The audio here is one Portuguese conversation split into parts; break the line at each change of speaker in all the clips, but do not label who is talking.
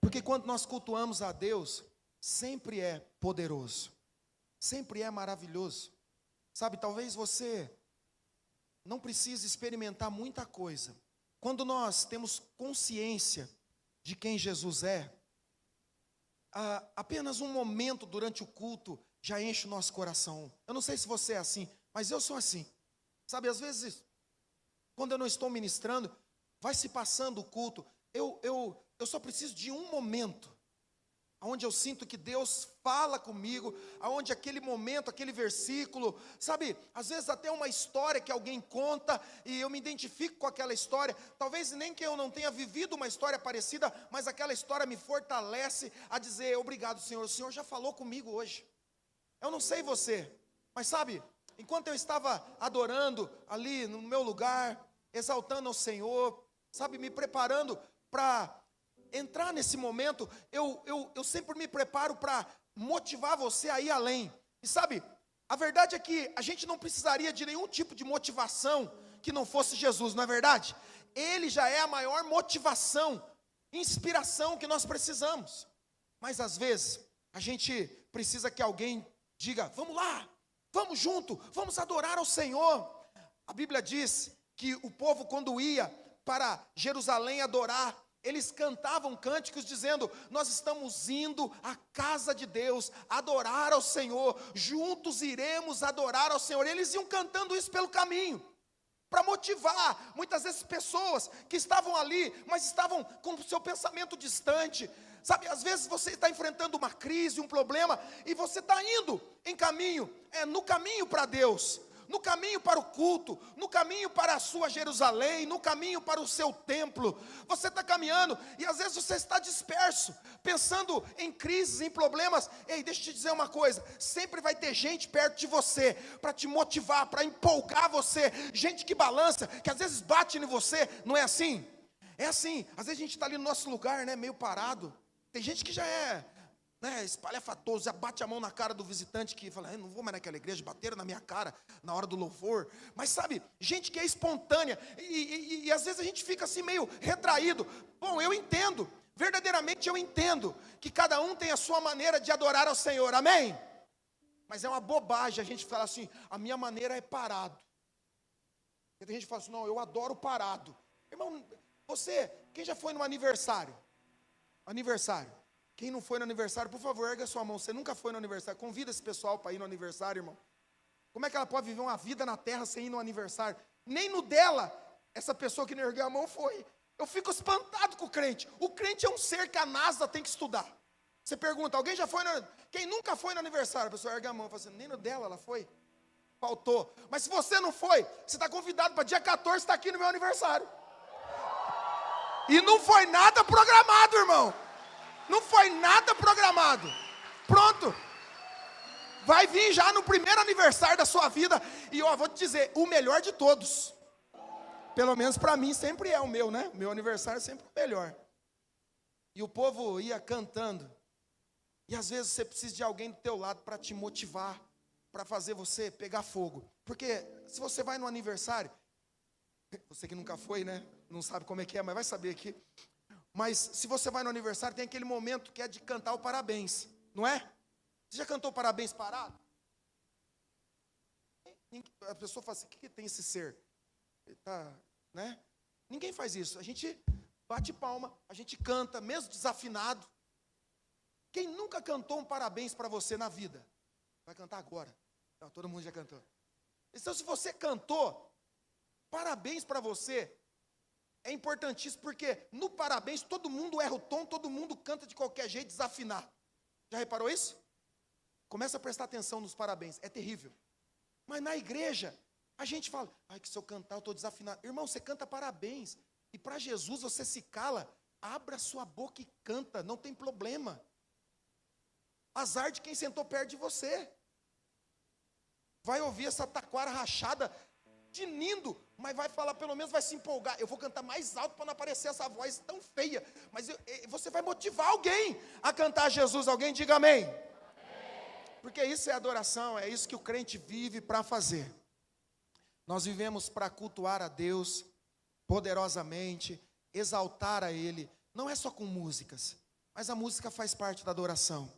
Porque quando nós cultuamos a Deus, sempre é poderoso, sempre é maravilhoso. Sabe, talvez você não precise experimentar muita coisa. Quando nós temos consciência de quem Jesus é, apenas um momento durante o culto já enche o nosso coração. Eu não sei se você é assim, mas eu sou assim. Sabe, às vezes, quando eu não estou ministrando, vai se passando o culto, eu só preciso de um momento onde eu sinto que Deus fala comigo, aonde aquele momento, aquele versículo, sabe, às vezes até uma história que alguém conta, e eu me identifico com aquela história, talvez nem que eu não tenha vivido uma história parecida, mas aquela história me fortalece a dizer, obrigado Senhor, o Senhor já falou comigo hoje. Eu não sei você, mas sabe, enquanto eu estava adorando ali no meu lugar, exaltando ao Senhor, sabe, me preparando para entrar nesse momento, eu sempre me preparo para motivar você a ir além. E sabe, a verdade é que a gente não precisaria de nenhum tipo de motivação que não fosse Jesus, não é verdade? Ele já é a maior motivação, inspiração que nós precisamos. Mas às vezes, a gente precisa que alguém diga, vamos lá, vamos junto, vamos adorar ao Senhor. A Bíblia diz que o povo quando ia para Jerusalém adorar, eles cantavam cânticos dizendo, nós estamos indo à casa de Deus, adorar ao Senhor, juntos iremos adorar ao Senhor. Eles iam cantando isso pelo caminho, para motivar, muitas vezes pessoas que estavam ali, mas estavam com o seu pensamento distante. Sabe, às vezes você está enfrentando uma crise, um problema, e você está indo em caminho, no caminho para Deus, no caminho para o culto, no caminho para a sua Jerusalém, no caminho para o seu templo. Você está caminhando e às vezes você está disperso, pensando em crises, em problemas. Ei, deixa eu te dizer uma coisa, sempre vai ter gente perto de você, para te motivar, para empolgar você, gente que balança, que às vezes bate em você, não é assim? É assim, às vezes a gente está ali no nosso lugar, né, meio parado, tem gente que já é espalhafatoso, já bate a mão na cara do visitante que fala, eu não vou mais naquela igreja, bateram na minha cara na hora do louvor. Mas sabe, gente que é espontânea, e às vezes a gente fica assim meio retraído. Bom, eu entendo, verdadeiramente eu entendo, que cada um tem a sua maneira de adorar ao Senhor, amém? Mas é uma bobagem a gente falar assim, a minha maneira é parado. E tem gente que fala assim, não, eu adoro parado. Irmão, você, quem já foi no aniversário? Aniversário. Quem não foi no aniversário, por favor, erga a sua mão. Você nunca foi no aniversário. Convida esse pessoal para ir no aniversário, irmão. Como é que ela pode viver uma vida na terra sem ir no aniversário? Nem no dela, essa pessoa que não ergueu a mão foi. Eu fico espantado com o crente. O crente é um ser que a NASA tem que estudar. Você pergunta, alguém já foi no... Quem nunca foi no aniversário? A pessoa ergue a mão. Fala assim, nem no dela ela foi. Faltou. Mas se você não foi, você está convidado para dia 14 estar aqui no meu aniversário. E não foi nada programado, irmão. Não foi nada programado. Pronto. Vai vir já no primeiro aniversário da sua vida. E ó, vou te dizer, o melhor de todos. Pelo menos para mim sempre é o meu, né? O meu aniversário é sempre o melhor. E o povo ia cantando. E às vezes você precisa de alguém do teu lado para te motivar, para fazer você pegar fogo. Porque se você vai no aniversário, você que nunca foi, né? Não sabe como é que é, mas vai saber aqui. Mas se você vai no aniversário, tem aquele momento que é de cantar o parabéns, não é? Você já cantou parabéns parado? A pessoa fala assim, o que tem esse ser? Tá, né? Ninguém faz isso, a gente bate palma, a gente canta, mesmo desafinado. Quem nunca cantou um parabéns para você na vida? Vai cantar agora. Não, todo mundo já cantou. Então se você cantou, parabéns para você. É importantíssimo porque no parabéns todo mundo erra o tom, todo mundo canta de qualquer jeito, desafinado. Já reparou isso? Começa a prestar atenção nos parabéns, é terrível. Mas na igreja, a gente fala, ai que se eu cantar eu estou desafinado. Irmão, você canta parabéns. E para Jesus você se cala, abra sua boca e canta, não tem problema. Azar de quem sentou perto de você. Vai ouvir essa taquara rachada, tinindo, mas vai falar, pelo menos vai se empolgar. Eu vou cantar mais alto para não aparecer essa voz tão feia. Mas você vai motivar alguém a cantar Jesus. Alguém diga amém. Porque isso é adoração, é isso que o crente vive para fazer. Nós vivemos para cultuar a Deus poderosamente, exaltar a Ele. Não é só com músicas. mas a música faz parte da adoração.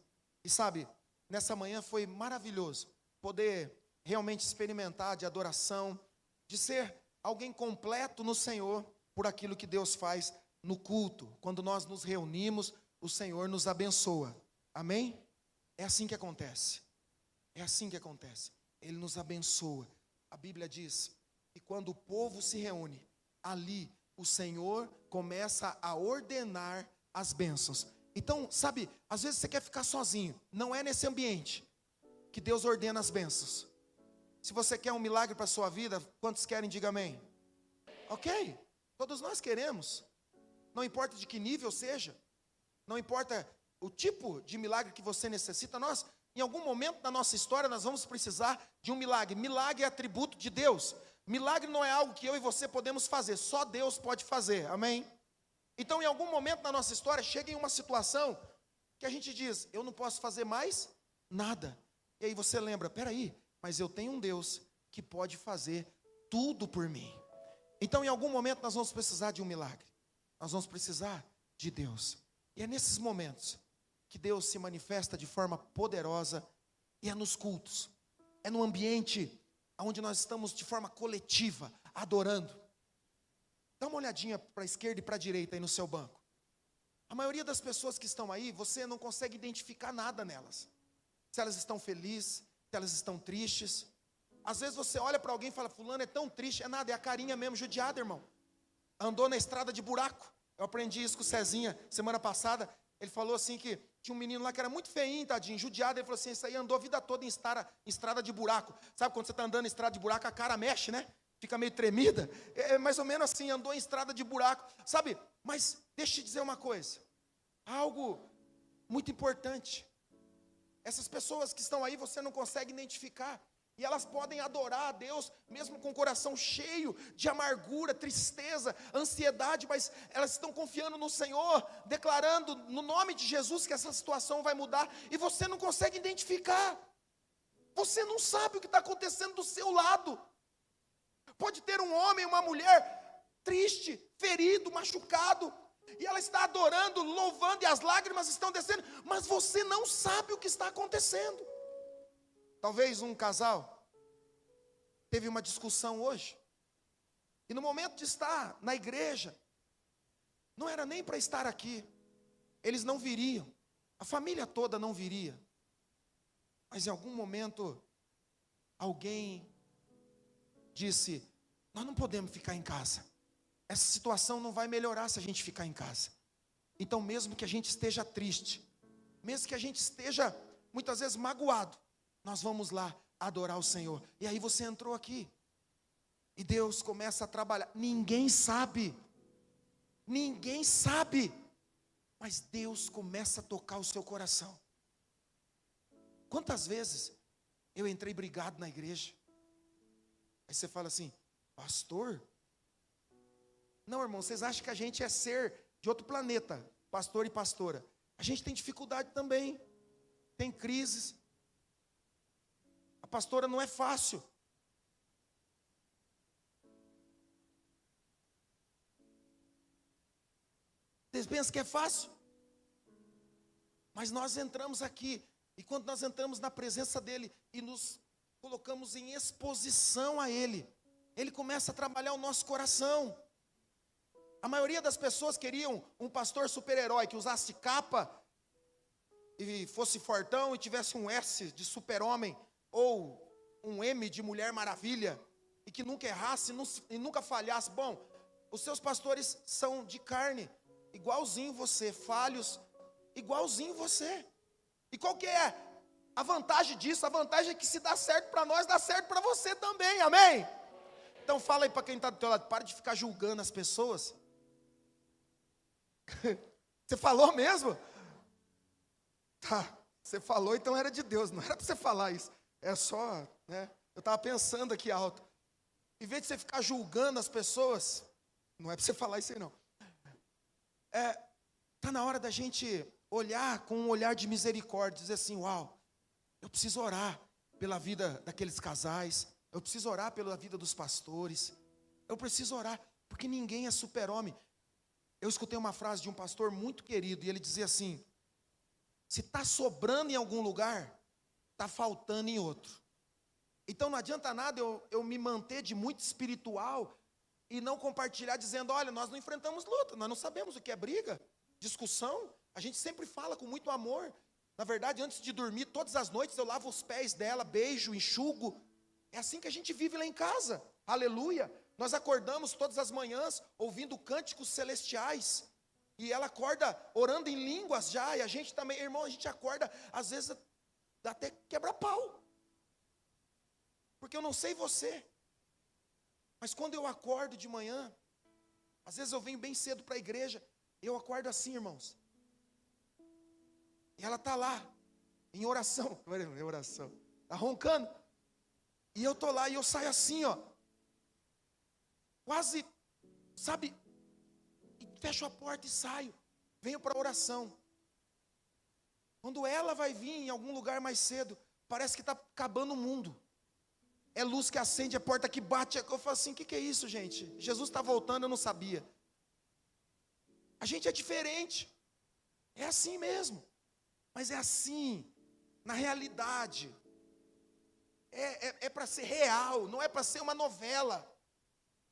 E sabe, nessa manhã foi maravilhoso poder realmente experimentar de adoração, de ser alguém completo no Senhor por aquilo que Deus faz no culto. Quando nós nos reunimos, o Senhor nos abençoa. Amém? É assim que acontece. É assim que acontece. Ele nos abençoa. A Bíblia diz que quando o povo se reúne, ali o Senhor começa a ordenar as bênçãos. Então, sabe, às vezes você quer ficar sozinho. Não é nesse ambiente que Deus ordena as bênçãos. Se você quer um milagre para a sua vida, quantos querem, diga amém. Ok, todos nós queremos. Não importa de que nível seja. Não importa o tipo de milagre que você necessita. Nós, em algum momento da nossa história, nós vamos precisar de um milagre. Milagre é atributo de Deus. Milagre não é algo que eu e você podemos fazer. Só Deus pode fazer, amém? Então, em algum momento da nossa história, chega em uma situação que a gente diz, eu não posso fazer mais nada. E aí você lembra, peraí, mas eu tenho um Deus que pode fazer tudo por mim. Então, em algum momento, nós vamos precisar de um milagre. Nós vamos precisar de Deus. E é nesses momentos que Deus se manifesta de forma poderosa. E é nos cultos. É no ambiente onde nós estamos de forma coletiva, adorando. Dá uma olhadinha para a esquerda e para a direita aí no seu banco. A maioria das pessoas que estão aí, você não consegue identificar nada nelas. Se elas estão felizes, se elas estão tristes. Às vezes você olha para alguém e fala, fulano é tão triste, é nada, é a carinha mesmo judiada, irmão. Andou na estrada de buraco. Eu aprendi isso com o Cezinha semana passada. Ele falou assim que tinha um menino lá que era muito feinho, tadinho, judiado. Ele falou assim, isso aí andou a vida toda em estrada de buraco. Sabe quando você está andando em estrada de buraco, a cara mexe, né? Fica meio tremida. É mais ou menos assim, andou em estrada de buraco. Sabe, mas deixa eu te dizer uma coisa. Algo muito importante. Essas pessoas que estão aí, você não consegue identificar. E elas podem adorar a Deus, mesmo com o coração cheio de amargura, tristeza, ansiedade, mas elas estão confiando no Senhor, declarando no nome de Jesus que essa situação vai mudar, e você não consegue identificar. Você não sabe o que está acontecendo do seu lado. Pode ter um homem, uma mulher triste, ferido, machucado, e ela está adorando, louvando, e as lágrimas estão descendo, mas você não sabe o que está acontecendo. Talvez um casal teve uma discussão hoje, e no momento de estar na igreja, não era nem para estar aqui, eles não viriam, a família toda não viria, mas em algum momento, alguém disse, nós não podemos ficar em casa, essa situação não vai melhorar se a gente ficar em casa. Então mesmo que a gente esteja triste, mesmo que a gente esteja muitas vezes magoado, nós vamos lá adorar o Senhor. E aí você entrou aqui, e Deus começa a trabalhar. Ninguém sabe, mas Deus começa a tocar o seu coração. Quantas vezes eu entrei brigado na igreja, aí você fala assim, pastor? Não, irmão, vocês acham que a gente é ser de outro planeta, pastor e pastora? A gente tem dificuldade também, tem crises. A pastora não é fácil. Vocês pensam que é fácil? Mas nós entramos aqui, e quando nós entramos na presença dEle, e nos colocamos em exposição a Ele, Ele começa a trabalhar o nosso coração. A maioria das pessoas queriam um pastor super-herói, que usasse capa, e fosse fortão, e tivesse um S de super-homem, ou um M de Mulher Maravilha, e que nunca errasse e nunca falhasse. Bom, os seus pastores são de carne, igualzinho você, falhos, igualzinho você. E qual que é a vantagem disso? A vantagem é que se dá certo para nós, dá certo para você também, amém? Então fala aí para quem está do teu lado, para de ficar julgando as pessoas. Você falou mesmo? Tá, você falou, então era de Deus, não era para você falar isso. É só, né? Eu estava pensando aqui alto. Em vez de você ficar julgando as pessoas, não é para você falar isso aí não. Está na hora da gente olhar com um olhar de misericórdia, dizer assim, uau, eu preciso orar pela vida daqueles casais, eu preciso orar pela vida dos pastores, eu preciso orar, porque ninguém é super-homem. Eu escutei uma frase de um pastor muito querido, e ele dizia assim, Se está sobrando em algum lugar, está faltando em outro. Então não adianta nada eu me manter de muito espiritual e não compartilhar dizendo, olha, nós não enfrentamos luta, nós não sabemos o que é briga, discussão. A gente sempre fala com muito amor. Na verdade, antes de dormir, todas as noites eu lavo os pés dela, beijo, enxugo. É assim que a gente vive lá em casa. Aleluia. Nós acordamos todas as manhãs ouvindo cânticos celestiais. E ela acorda orando em línguas já. E a gente também, irmão, a gente acorda, às vezes dá até quebra-pau. Porque eu não sei você, mas quando eu acordo de manhã, às vezes eu venho bem cedo para a igreja, eu acordo assim, irmãos. E ela está lá, em oração, está roncando. E eu estou lá e eu saio assim, ó. Quase, sabe, e fecho a porta e saio. Venho para a oração. Quando ela vai vir em algum lugar mais cedo, parece que está acabando o mundo. É luz que acende, é porta que bate. Eu falo assim, o que é isso, gente? Jesus está voltando, eu não sabia. A gente é diferente. É assim mesmo. Mas é assim, na realidade. É para ser real, não é para ser uma novela.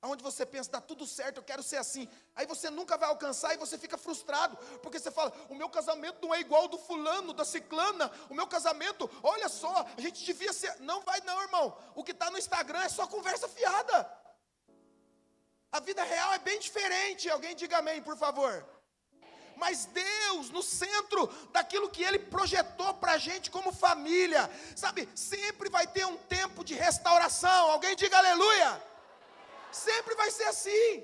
Onde você pensa, dá tudo certo, eu quero ser assim. Aí você nunca vai alcançar e você fica frustrado. Porque você fala, o meu casamento não é igual ao do fulano, da ciclana. O meu casamento, olha só, a gente devia ser. Não vai não, irmão. O que está no Instagram é só conversa fiada. A vida real é bem diferente. Alguém diga amém, por favor. Mas Deus, no centro daquilo que Ele projetou para a gente como família. Sabe, sempre vai ter um tempo de restauração. Alguém diga aleluia. Sempre vai ser assim.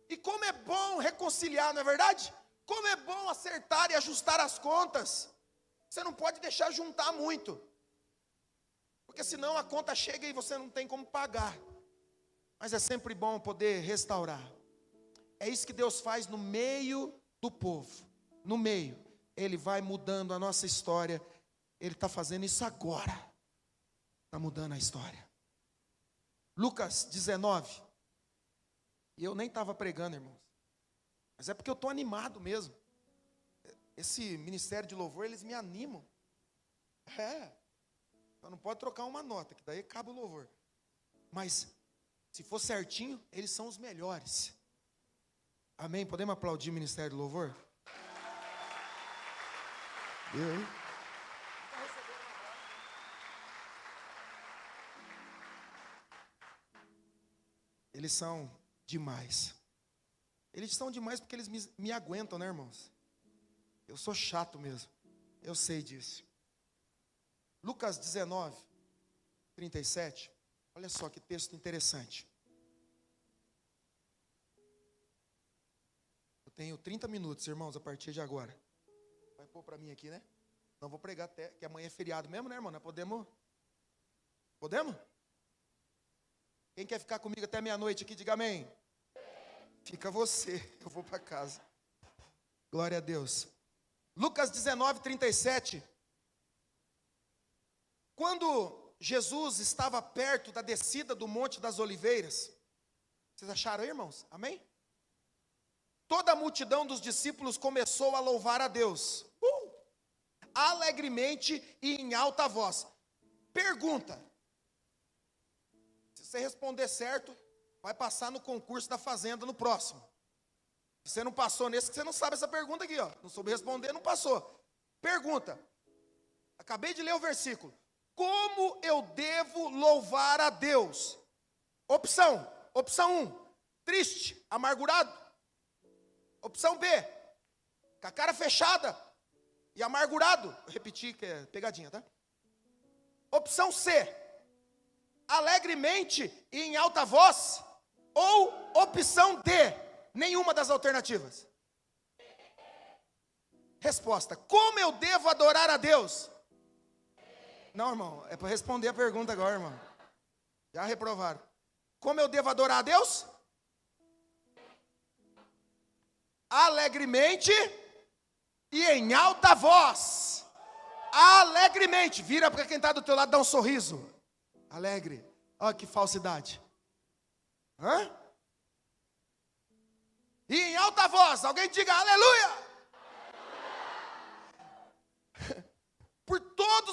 E como é bom reconciliar, não é verdade? Como é bom acertar e ajustar as contas. Você não pode deixar juntar muito, porque senão a conta chega e você não tem como pagar. Mas é sempre bom poder restaurar. É isso que Deus faz no meio do povo. No meio, Ele vai mudando a nossa história. Ele está fazendo isso agora. Está mudando a história. Lucas 19, e eu nem estava pregando, irmãos, mas é porque eu estou animado mesmo. Esse ministério de louvor, eles me animam. Só não pode trocar uma nota, que daí acaba o louvor. Mas, se for certinho, eles são os melhores. Amém? Podemos aplaudir o ministério do louvor? Eu, hein? Eles são demais. Eles são demais porque eles me aguentam, né, irmãos? Eu sou chato mesmo. Eu sei disso. Lucas 19, 37. Olha só que texto interessante. Eu tenho 30 minutos, irmãos, a partir de agora. Vai pôr para mim aqui, né? Não vou pregar até, que amanhã é feriado mesmo, né, irmão? Nós podemos? Podemos? Quem quer ficar comigo até meia-noite aqui, diga amém. Fica você, eu vou para casa. Glória a Deus. Lucas 19, 37. Quando Jesus estava perto da descida do Monte das Oliveiras, vocês acharam aí, irmãos? Amém? Toda a multidão dos discípulos começou a louvar a Deus. Alegremente e em alta voz. Pergunta. Se você responder certo, vai passar no concurso da Fazenda no próximo. Se você não passou nesse, você não sabe essa pergunta aqui, ó. Não soube responder, não passou. Pergunta. Acabei de ler o versículo. Como eu devo louvar a Deus? Opção 1, triste, amargurado. Opção B, com a cara fechada e amargurado. Eu repeti que é pegadinha, tá? Opção C, alegremente e em alta voz. Ou opção D, nenhuma das alternativas. Resposta, como eu devo adorar a Deus? Não, irmão, é para responder a pergunta agora, irmão. Já reprovaram. Como eu devo adorar a Deus? Alegremente e em alta voz. Alegremente. Vira para quem está do teu lado, dá um sorriso. Alegre. Olha que falsidade. Hã? E em alta voz. Alguém diga aleluia.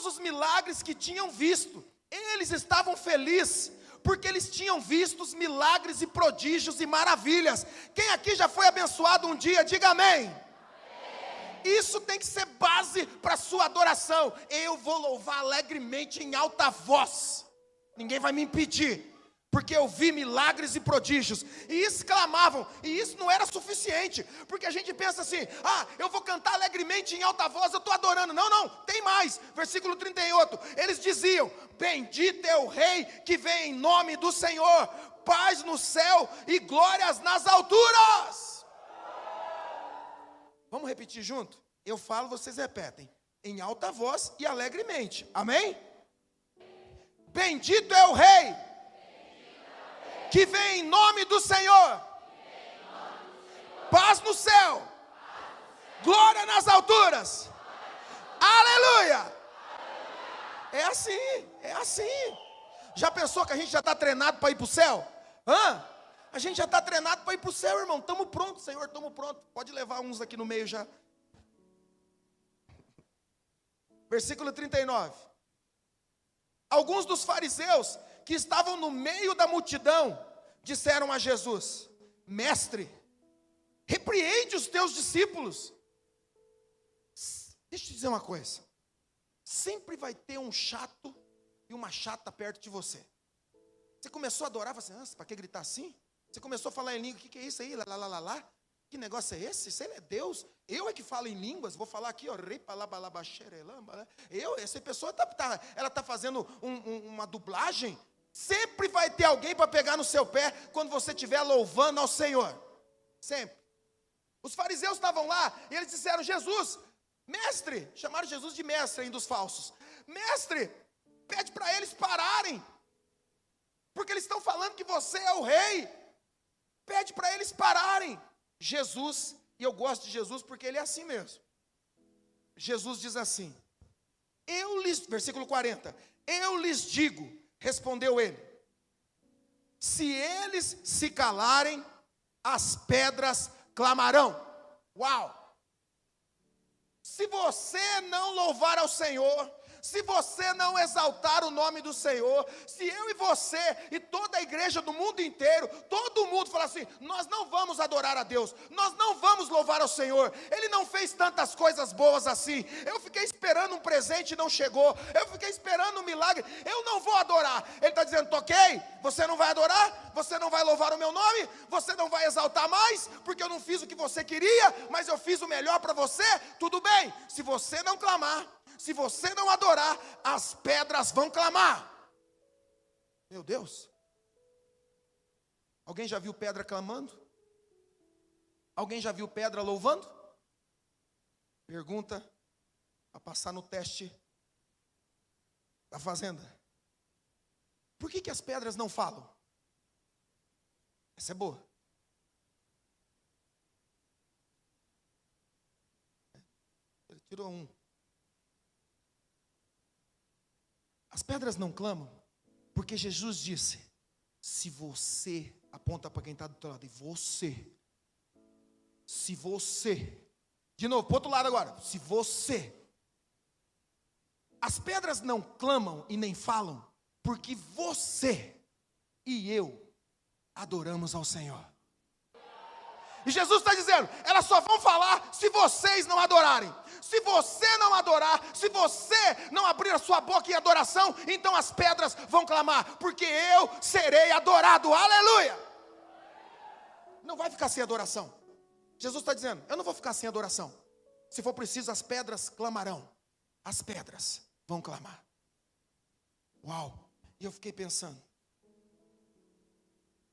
todos os milagres que tinham visto. Eles estavam felizes, porque eles tinham visto os milagres e prodígios e maravilhas. Quem aqui já foi abençoado um dia, diga amém. Isso tem que ser base para a sua adoração. Eu vou louvar alegremente em alta voz. Ninguém vai me impedir, porque eu vi milagres e prodígios. E exclamavam, e isso não era suficiente, porque a gente pensa assim, eu vou cantar alegremente em alta voz, eu estou adorando. Não, não, tem mais. Versículo 38, eles diziam, bendito é o rei que vem em nome do Senhor, paz no céu e glórias nas alturas. Vamos repetir junto? Eu falo, vocês repetem. Em alta voz e alegremente. Amém? Bendito é o rei que vem em nome do Senhor. Paz no céu. Glória nas alturas. Aleluia. É assim, é assim. Já pensou que a gente já está treinado para ir para o céu? A gente já está treinado para ir para o céu, irmão. Estamos prontos, Senhor, estamos prontos. Pode levar uns aqui no meio já. Versículo 39. Alguns dos fariseus que estavam no meio da multidão disseram a Jesus, mestre, repreende os teus discípulos. Deixa eu te dizer uma coisa. Sempre vai ter um chato e uma chata perto de você. Você começou a adorar, você, para que gritar assim? Você começou a falar em língua, o que é isso aí? Lá. Que negócio é esse? Isso é Deus? Eu é que falo em línguas, vou falar aqui, ó. Essa pessoa ela está fazendo uma dublagem. Sempre vai ter alguém para pegar no seu pé quando você estiver louvando ao Senhor. Sempre. Os fariseus estavam lá e eles disseram, Jesus, mestre, chamaram Jesus de mestre ainda os falsos. Mestre, pede para eles pararem, porque eles estão falando que você é o rei. Pede para eles pararem. Jesus, e eu gosto de Jesus porque ele é assim mesmo. Jesus diz assim, versículo 40, eu lhes digo, respondeu ele, se eles se calarem, as pedras clamarão. Uau! Se você não louvar ao Senhor, se você não exaltar o nome do Senhor, se eu e você e toda a igreja do mundo inteiro, todo mundo falar assim, nós não vamos adorar a Deus, nós não vamos louvar ao Senhor, Ele não fez tantas coisas boas assim, eu fiquei esperando um presente e não chegou, eu fiquei esperando um milagre, eu não vou adorar. Ele está dizendo, toquei, você não vai adorar, você não vai louvar o meu nome, você não vai exaltar mais, porque eu não fiz o que você queria, mas eu fiz o melhor para você. Tudo bem, se você não clamar, se você não adorar, as pedras vão clamar. Meu Deus. Alguém já viu pedra clamando? Alguém já viu pedra louvando? Pergunta para passar no teste da fazenda. Por que as pedras não falam? Essa é boa. Ele tirou um. As pedras não clamam, porque Jesus disse, se você, aponta para quem está do teu lado, se você, de novo, para o outro lado agora, se você, as pedras não clamam e nem falam, porque você e eu adoramos ao Senhor. E Jesus está dizendo, elas só vão falar se vocês não adorarem. Se você não adorar, se você não abrir a sua boca em adoração, então as pedras vão clamar, porque eu serei adorado, aleluia. Não vai ficar sem adoração. Jesus está dizendo, eu não vou ficar sem adoração. Se for preciso, as pedras clamarão. As pedras vão clamar. Uau, e eu fiquei pensando,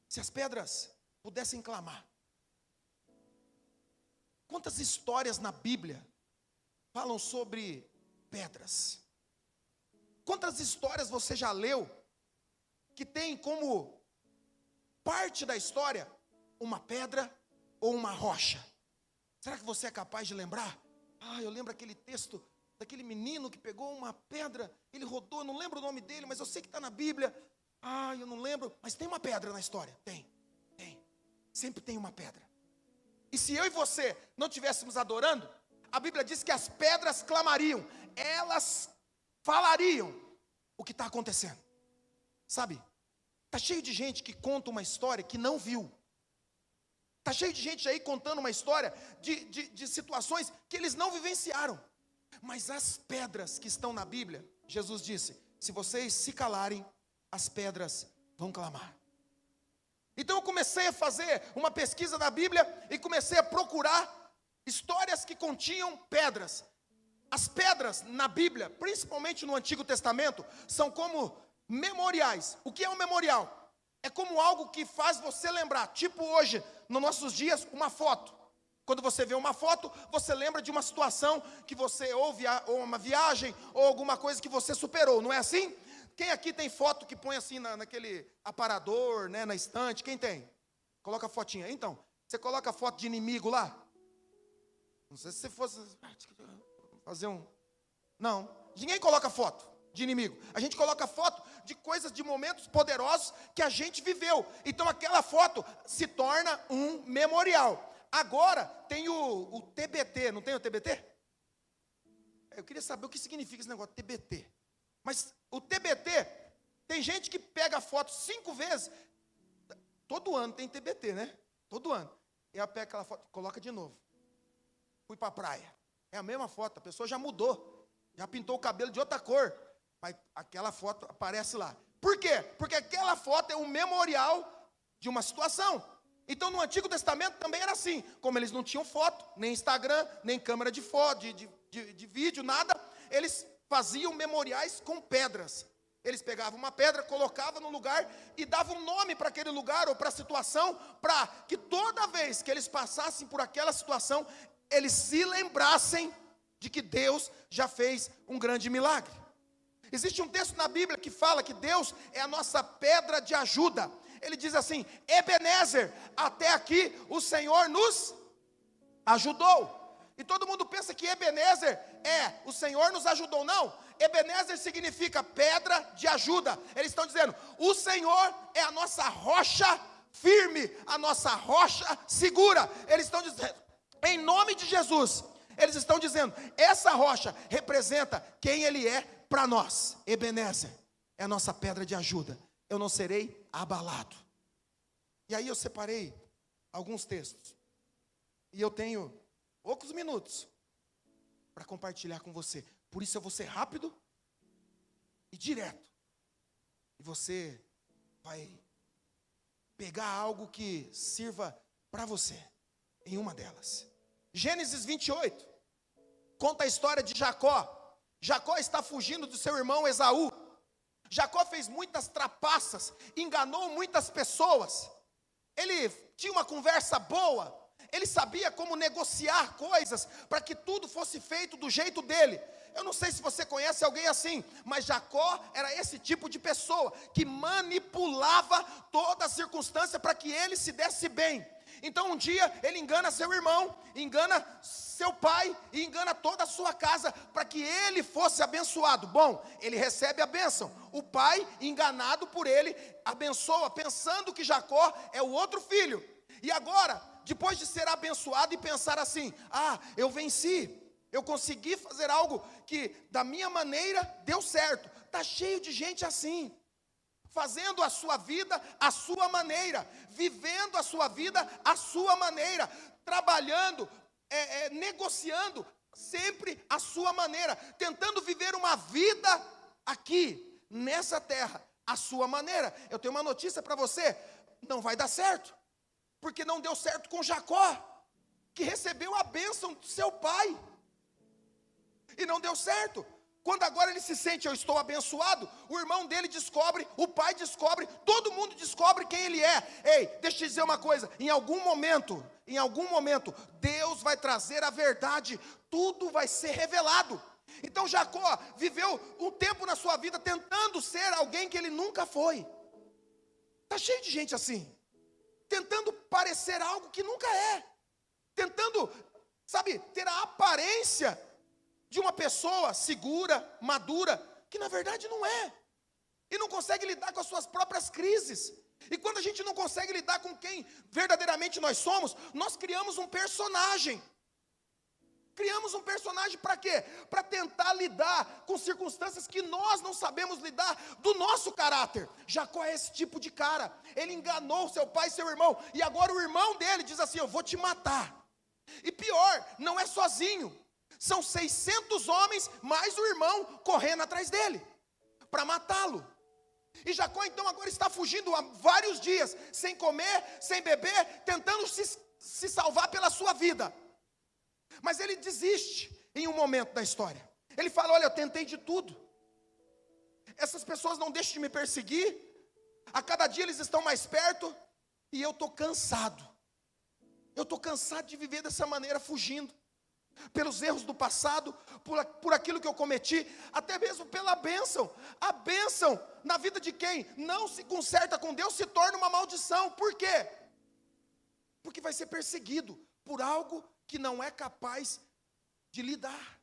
se as pedras pudessem clamar, quantas histórias na Bíblia falam sobre pedras? Quantas histórias você já leu que tem como parte da história uma pedra ou uma rocha? Será que você é capaz de lembrar? Eu lembro aquele texto daquele menino que pegou uma pedra, ele rodou, eu não lembro o nome dele, mas eu sei que está na Bíblia. Eu não lembro, mas tem uma pedra na história. Tem. Sempre tem uma pedra. E se eu e você não estivéssemos adorando, a Bíblia diz que as pedras clamariam, elas falariam o que está acontecendo. Sabe, está cheio de gente que conta uma história que não viu. Está cheio de gente aí contando uma história de situações que eles não vivenciaram. Mas as pedras que estão na Bíblia, Jesus disse, se vocês se calarem, as pedras vão clamar. Então eu comecei a fazer uma pesquisa na Bíblia e comecei a procurar histórias que continham pedras. As pedras na Bíblia, principalmente no Antigo Testamento, são como memoriais. O que é um memorial? É como algo que faz você lembrar. Tipo hoje, nos nossos dias, uma foto. Quando você vê uma foto, você lembra de uma situação que você ou uma viagem, ou alguma coisa que você superou, não é assim? Quem aqui tem foto que põe assim naquele aparador, né, na estante? Quem tem? Coloca a fotinha. Então, você coloca a foto de inimigo lá? Não sei se você fosse fazer um... Não, ninguém coloca foto de inimigo. A gente coloca foto de coisas, de momentos poderosos que a gente viveu. Então aquela foto se torna um memorial. Agora tem o TBT, não tem o TBT? Eu queria saber o que significa esse negócio, TBT. Mas o TBT, tem gente que pega a foto 5 vezes. Todo ano tem TBT, né? Todo ano. E ela pega aquela foto, coloca de novo. Fui para a praia. É a mesma foto, a pessoa já mudou. Já pintou o cabelo de outra cor. Mas aquela foto aparece lá. Por quê? Porque aquela foto é um memorial de uma situação. Então no Antigo Testamento também era assim. Como eles não tinham foto, nem Instagram, nem câmera de foto, de vídeo, nada. Eles faziam memoriais com pedras. Eles pegavam uma pedra, colocavam no lugar e davam um nome para aquele lugar ou para a situação, para que toda vez que eles passassem por aquela situação, eles se lembrassem de que Deus já fez um grande milagre. Existe um texto na Bíblia que fala que Deus é a nossa pedra de ajuda. Ele diz assim, Ebenezer, até aqui o Senhor nos ajudou. E todo mundo pensa que Ebenezer é o Senhor nos ajudou. Não, Ebenezer significa pedra de ajuda. Eles estão dizendo, o Senhor é a nossa rocha firme, a nossa rocha segura. Eles estão dizendo, em nome de Jesus, eles estão dizendo, essa rocha representa quem Ele é para nós. Ebenezer é a nossa pedra de ajuda. Eu não serei abalado. E aí eu separei alguns textos. E eu tenho poucos minutos para compartilhar com você. Por isso eu vou ser rápido e direto. E você vai pegar algo que sirva para você em uma delas. Gênesis 28 conta a história de Jacó. Jacó está fugindo do seu irmão Esaú. Jacó fez muitas trapaças, enganou muitas pessoas. Ele tinha uma conversa boa. Ele sabia como negociar coisas para que tudo fosse feito do jeito dele. Eu não sei se você conhece alguém assim, mas Jacó era esse tipo de pessoa que manipulava toda a circunstância para que ele se desse bem. Então um dia ele engana seu irmão, engana seu pai e engana toda a sua casa para que ele fosse abençoado. Bom, ele recebe a bênção. O pai, enganado por ele, abençoa, pensando que Jacó é o outro filho. E agora, depois de ser abençoado e pensar assim, eu venci, eu consegui fazer algo que da minha maneira deu certo. Está cheio de gente assim, fazendo a sua vida à sua maneira, vivendo a sua vida à sua maneira, trabalhando, negociando sempre à sua maneira, tentando viver uma vida aqui, nessa terra, à sua maneira. Eu tenho uma notícia para você, não vai dar certo, porque não deu certo com Jacó, que recebeu a bênção do seu pai, e não deu certo. Quando agora ele se sente, eu estou abençoado, o irmão dele descobre, o pai descobre, todo mundo descobre quem ele é. Ei, deixa eu te dizer uma coisa, em algum momento, Deus vai trazer a verdade, tudo vai ser revelado. Então Jacó viveu um tempo na sua vida tentando ser alguém que ele nunca foi. Está cheio de gente assim, tentando parecer algo que nunca é, tentando, ter a aparência de uma pessoa segura, madura, que na verdade não é, e não consegue lidar com as suas próprias crises. E quando a gente não consegue lidar com quem verdadeiramente nós somos, nós criamos um personagem, Criamos um personagem para quê? Para tentar lidar com circunstâncias que nós não sabemos lidar do nosso caráter. Jacó é esse tipo de cara. Ele enganou seu pai e seu irmão. E agora o irmão dele diz assim: eu vou te matar. E pior, não é sozinho. São 600 homens, mais o irmão correndo atrás dele, para matá-lo. E Jacó então agora está fugindo há vários dias, sem comer, sem beber, tentando se salvar pela sua vida. Mas ele desiste em um momento da história. Ele fala: olha, eu tentei de tudo. Essas pessoas não deixam de me perseguir. A cada dia eles estão mais perto. E eu estou cansado. Eu estou cansado de viver dessa maneira, fugindo. Pelos erros do passado, por aquilo que eu cometi, até mesmo pela bênção. A bênção na vida de quem não se conserta com Deus se torna uma maldição. Por quê? Porque vai ser perseguido por algo que não é capaz de lidar,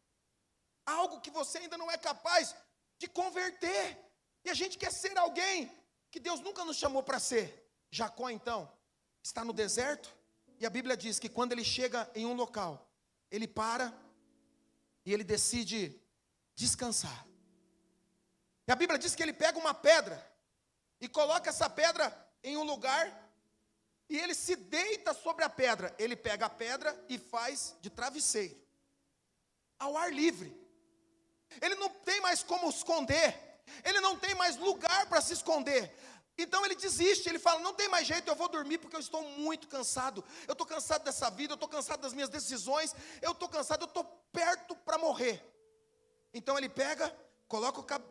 algo que você ainda não é capaz de converter. E a gente quer ser alguém que Deus nunca nos chamou para ser. Jacó então está no deserto, e a Bíblia diz que quando ele chega em um local, ele para e ele decide descansar. E a Bíblia diz que ele pega uma pedra e coloca essa pedra em um lugar, e ele se deita sobre a pedra. Ele pega a pedra e faz de travesseiro, ao ar livre. Ele não tem mais como esconder. Ele não tem mais lugar para se esconder. Então ele desiste, ele fala: não tem mais jeito, eu vou dormir porque eu estou muito cansado. Eu estou cansado dessa vida, eu estou cansado das minhas decisões. Eu estou cansado, eu estou perto para morrer. Então ele pega, coloca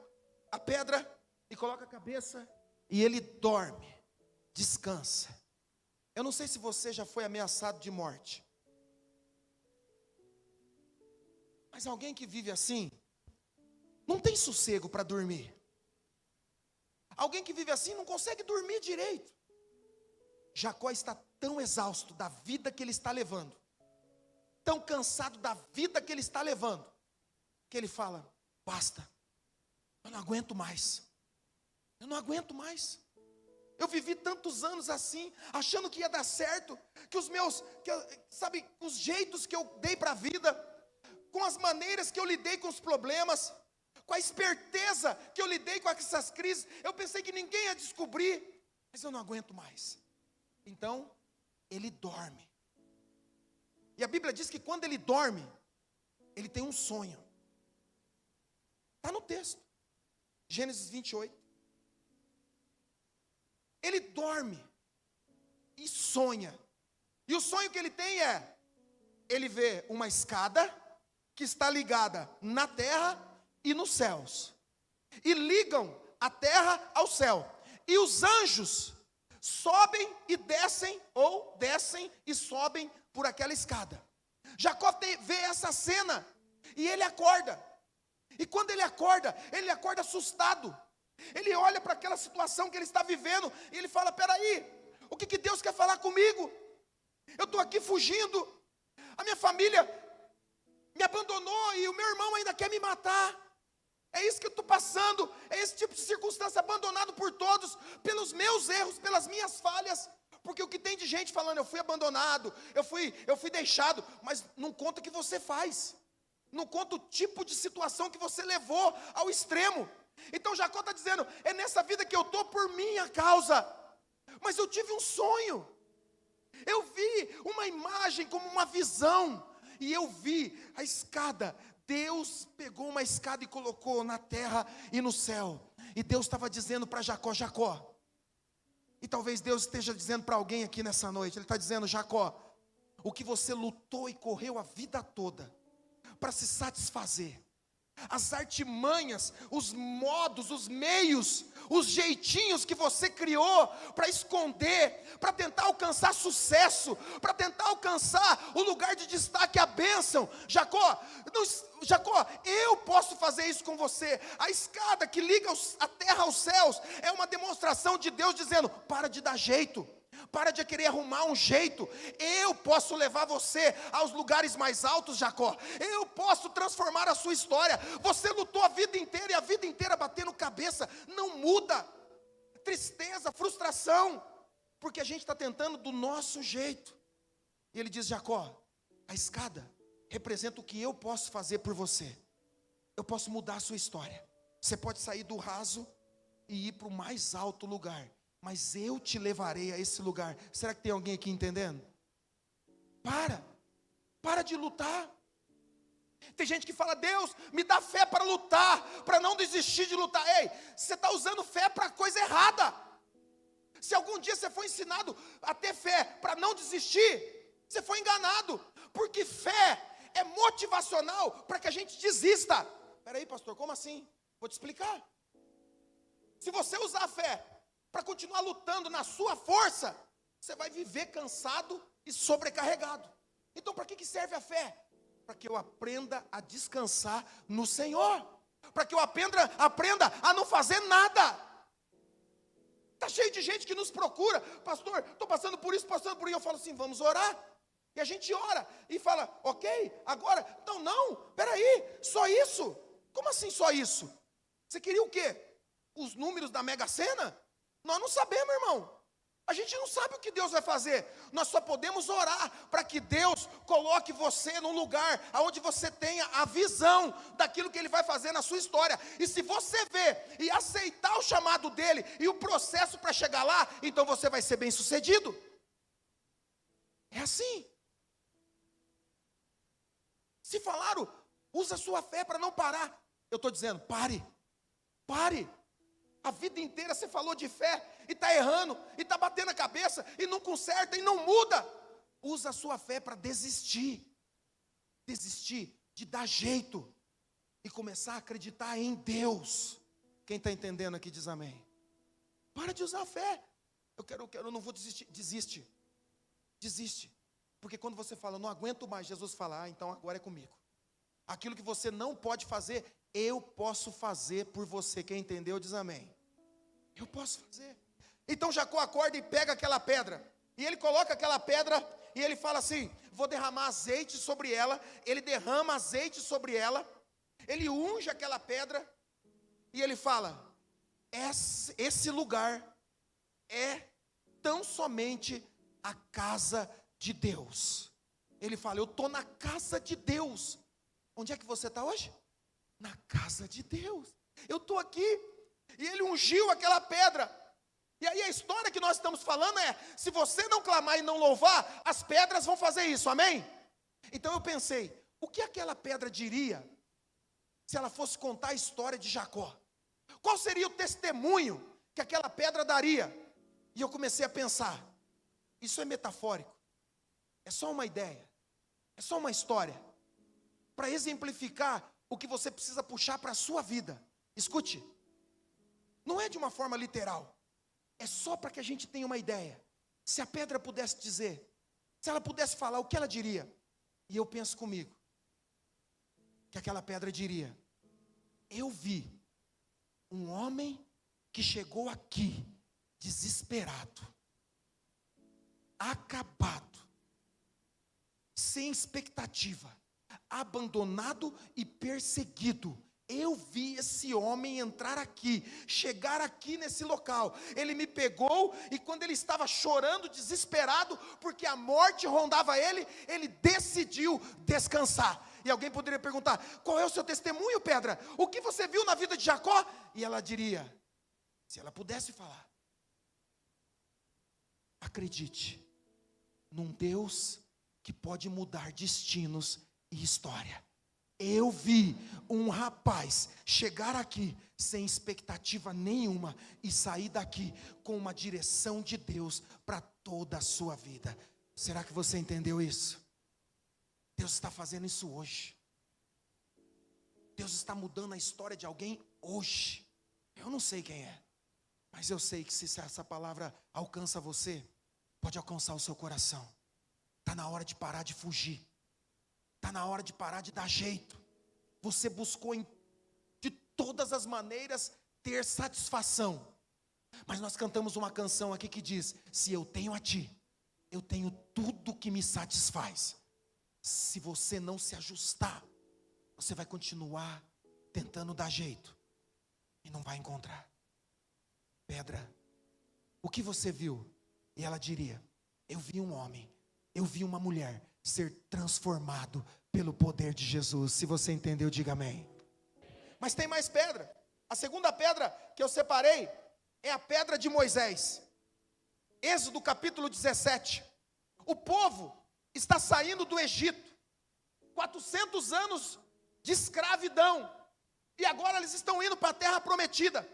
a pedra e coloca a cabeça, e ele dorme, descansa. Eu não sei se você já foi ameaçado de morte, mas alguém que vive assim, não tem sossego para dormir. Alguém que vive assim não consegue dormir direito. Jacó está tão exausto da vida que ele está levando, tão cansado da vida que ele está levando, que ele fala: basta, eu não aguento mais. Eu não aguento mais. Eu vivi tantos anos assim, achando que ia dar certo, que os jeitos que eu dei para a vida, com as maneiras que eu lidei com os problemas, com a esperteza que eu lidei com essas crises, eu pensei que ninguém ia descobrir, mas eu não aguento mais. Então, ele dorme. E a Bíblia diz que quando ele dorme, ele tem um sonho. Está no texto, Gênesis 28. Ele dorme e sonha. E o sonho que ele tem é: ele vê uma escada que está ligada na terra e nos céus, e ligam a terra ao céu, e os anjos sobem e descem, ou descem e sobem por aquela escada. Jacó vê essa cena, e ele acorda. E quando ele acorda assustado. Ele olha para aquela situação que ele está vivendo, e ele fala: peraí, o que Deus quer falar comigo? Eu estou aqui fugindo, a minha família me abandonou, e o meu irmão ainda quer me matar. É isso que eu estou passando, é esse tipo de circunstância, abandonado por todos, pelos meus erros, pelas minhas falhas. Porque o que tem de gente falando: eu fui abandonado, eu fui deixado, mas não conta o que você faz, não conta o tipo de situação que você levou ao extremo. Então Jacó está dizendo: é nessa vida que eu estou por minha causa, mas eu tive um sonho, eu vi uma imagem como uma visão, e eu vi a escada. Deus pegou uma escada e colocou na terra e no céu, e Deus estava dizendo para Jacó: Jacó, e talvez Deus esteja dizendo para alguém aqui nessa noite, Ele está dizendo: Jacó, o que você lutou e correu a vida toda para se satisfazer, as artimanhas, os modos, os meios, os jeitinhos que você criou para esconder, para tentar alcançar sucesso, para tentar alcançar o lugar de destaque, a bênção. Jacó, eu posso fazer isso com você. A escada que liga a terra aos céus é uma demonstração de Deus dizendo: para de dar jeito, para de querer arrumar um jeito. Eu posso levar você aos lugares mais altos, Jacó. Eu posso transformar a sua história. Você lutou a vida inteira, e a vida inteira batendo cabeça, não muda. Tristeza, frustração, porque a gente está tentando do nosso jeito. E ele diz: Jacó, a escada representa o que eu posso fazer por você. Eu posso mudar a sua história. Você pode sair do raso e ir para o mais alto lugar, mas eu te levarei a esse lugar. Será que tem alguém aqui entendendo? Para de lutar. Tem gente que fala: Deus, me dá fé para lutar, para não desistir de lutar. Ei, você está usando fé para coisa errada. Se algum dia você foi ensinado a ter fé para não desistir, você foi enganado, porque fé é motivacional para que a gente desista. Espera aí, pastor, como assim? Vou te explicar. Se você usar a fé para continuar lutando na sua força, você vai viver cansado e sobrecarregado. Então para que serve a fé? Para que eu aprenda a descansar no Senhor, para que eu aprenda a não fazer nada. Está cheio de gente que nos procura: pastor, estou passando por isso, eu falo assim: vamos orar. E a gente ora e fala: ok, agora, não, peraí, só isso? Como assim só isso? Você queria o quê? Os números da Mega Sena? Nós não sabemos, irmão. A gente não sabe o que Deus vai fazer. Nós só podemos orar para que Deus coloque você num lugar onde você tenha a visão daquilo que Ele vai fazer na sua história. E se você ver e aceitar o chamado dEle e o processo para chegar lá, então você vai ser bem sucedido. É assim. Se falaram, usa a sua fé para não parar. Eu estou dizendo: pare. A vida inteira você falou de fé e está errando, e está batendo a cabeça, e não conserta, e não muda. Usa a sua fé para desistir de dar jeito, e começar a acreditar em Deus. Quem está entendendo aqui diz amém. Para de usar a fé. Eu não vou desistir. Desiste. Porque quando você fala: não aguento mais, Jesus fala: então agora é comigo. Aquilo que você não pode fazer, eu posso fazer por você. Quem entendeu diz amém. Eu posso fazer. Então Jacó acorda e pega aquela pedra, e ele coloca aquela pedra, e ele fala assim: vou derramar azeite sobre ela. Ele derrama azeite sobre ela, ele unge aquela pedra, e ele fala: esse lugar é tão somente a casa de Deus. Ele fala: eu estou na casa de Deus. Onde é que você está hoje? Na casa de Deus. Eu estou aqui. E ele ungiu aquela pedra. E aí a história que nós estamos falando é: se você não clamar e não louvar, as pedras vão fazer isso, amém? Então eu pensei: o que aquela pedra diria se ela fosse contar a história de Jacó? Qual seria o testemunho que aquela pedra daria? E eu comecei a pensar: isso é metafórico, é só uma ideia, é só uma história, para exemplificar o que você precisa puxar para a sua vida. Escute, não é de uma forma literal, é só para que a gente tenha uma ideia. Se a pedra pudesse dizer, se ela pudesse falar, o que ela diria? E eu penso comigo, que aquela pedra diria: eu vi um homem que chegou aqui desesperado, acabado, sem expectativa, abandonado e perseguido. Eu vi esse homem entrar aqui, chegar aqui nesse local. Ele me pegou, e quando ele estava chorando, desesperado, porque a morte rondava ele, ele decidiu descansar. E alguém poderia perguntar: qual é o seu testemunho, pedra? O que você viu na vida de Jacó? E ela diria, se ela pudesse falar: acredite num Deus que pode mudar destinos e história. Eu vi um rapaz chegar aqui sem expectativa nenhuma e sair daqui com uma direção de Deus para toda a sua vida. Será que você entendeu isso? Deus está fazendo isso hoje. Deus está mudando a história de alguém hoje. Eu não sei quem é, mas eu sei que se essa palavra alcança você, pode alcançar o seu coração. Está na hora de parar de fugir. Está na hora de parar de dar jeito. Você buscou de todas as maneiras ter satisfação. Mas nós cantamos uma canção aqui que diz: se eu tenho a ti, eu tenho tudo que me satisfaz. Se você não se ajustar, você vai continuar tentando dar jeito e não vai encontrar. Pedra, o que você viu? E ela diria: eu vi um homem, eu vi uma mulher ser transformado pelo poder de Jesus. Se você entendeu, diga amém. Mas tem mais pedra. A segunda pedra que eu separei é a pedra de Moisés. Êxodo capítulo 17. O povo está saindo do Egito. 400 anos de escravidão. E agora eles estão indo para a terra prometida.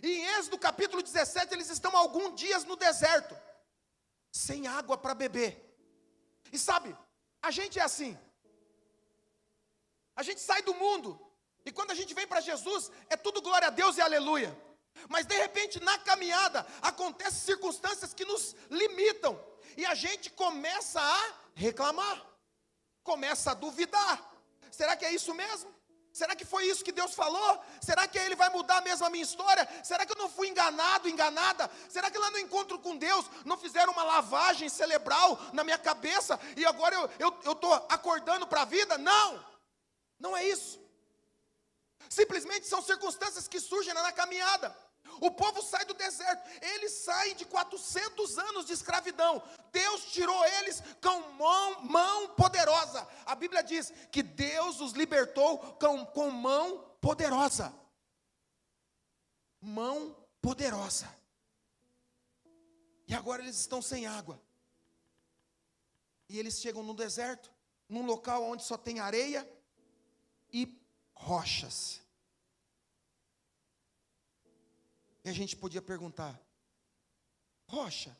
E em Êxodo capítulo 17, eles estão alguns dias no deserto, sem água para beber. E sabe, a gente é assim. A gente sai do mundo, e quando a gente vem para Jesus, é tudo glória a Deus e aleluia. Mas de repente na caminhada, acontecem circunstâncias que nos limitam. E a gente começa a reclamar, começa a duvidar. Será que é isso mesmo? Será que foi isso que Deus falou? Será que Ele vai mudar mesmo a minha história? Será que eu não fui enganado, enganada? Será que lá no encontro com Deus não fizeram uma lavagem cerebral na minha cabeça e agora eu estou acordando para a vida? Não, não é isso. Simplesmente são circunstâncias que surgem na caminhada. O povo sai do deserto, eles saem de 400 anos de escravidão. Deus tirou eles com mão poderosa. A Bíblia diz que Deus os libertou com mão poderosa. Mão poderosa. E agora eles estão sem água. E eles chegam no deserto, num local onde só tem areia e rochas. E a gente podia perguntar: Rocha,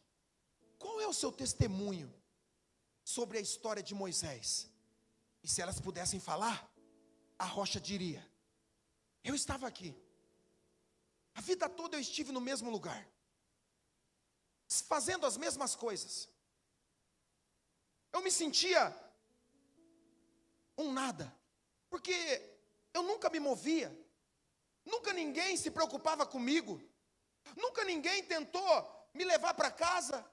qual é o seu testemunho sobre a história de Moisés? E se elas pudessem falar, a rocha diria: eu estava aqui, a vida toda eu estive no mesmo lugar, fazendo as mesmas coisas. Eu me sentia um nada, porque eu nunca me movia, nunca ninguém se preocupava comigo. Nunca ninguém tentou me levar para casa.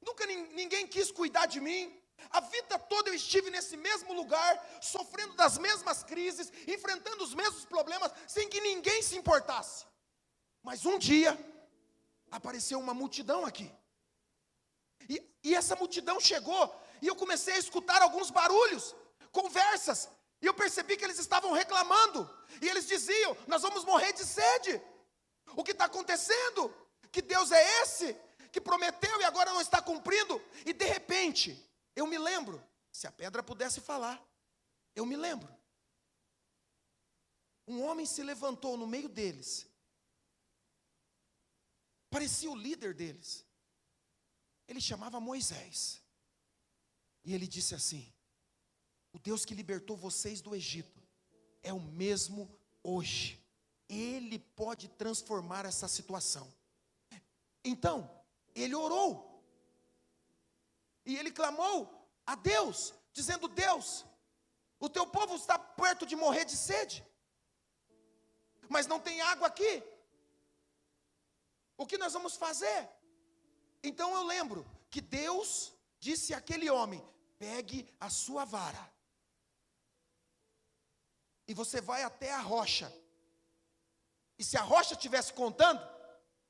Nunca ninguém quis cuidar de mim. A vida toda eu estive nesse mesmo lugar, sofrendo das mesmas crises, enfrentando os mesmos problemas, sem que ninguém se importasse. Mas um dia, apareceu uma multidão aqui. E essa multidão chegou, e eu comecei a escutar alguns barulhos, conversas, e eu percebi que eles estavam reclamando. E eles diziam: nós vamos morrer de sede. O que está acontecendo? Que Deus é esse que prometeu e agora não está cumprindo? E de repente, eu me lembro, se a pedra pudesse falar, eu me lembro. Um homem se levantou no meio deles, parecia o líder deles. Ele chamava Moisés. E ele disse assim: o Deus que libertou vocês do Egito é o mesmo hoje. Ele pode transformar essa situação. Então, ele orou. E ele clamou a Deus, dizendo: Deus, o teu povo está perto de morrer de sede, mas não tem água aqui. O que nós vamos fazer? Então eu lembro que Deus disse àquele homem: pegue a sua vara, e você vai até a rocha. E se a rocha estivesse contando,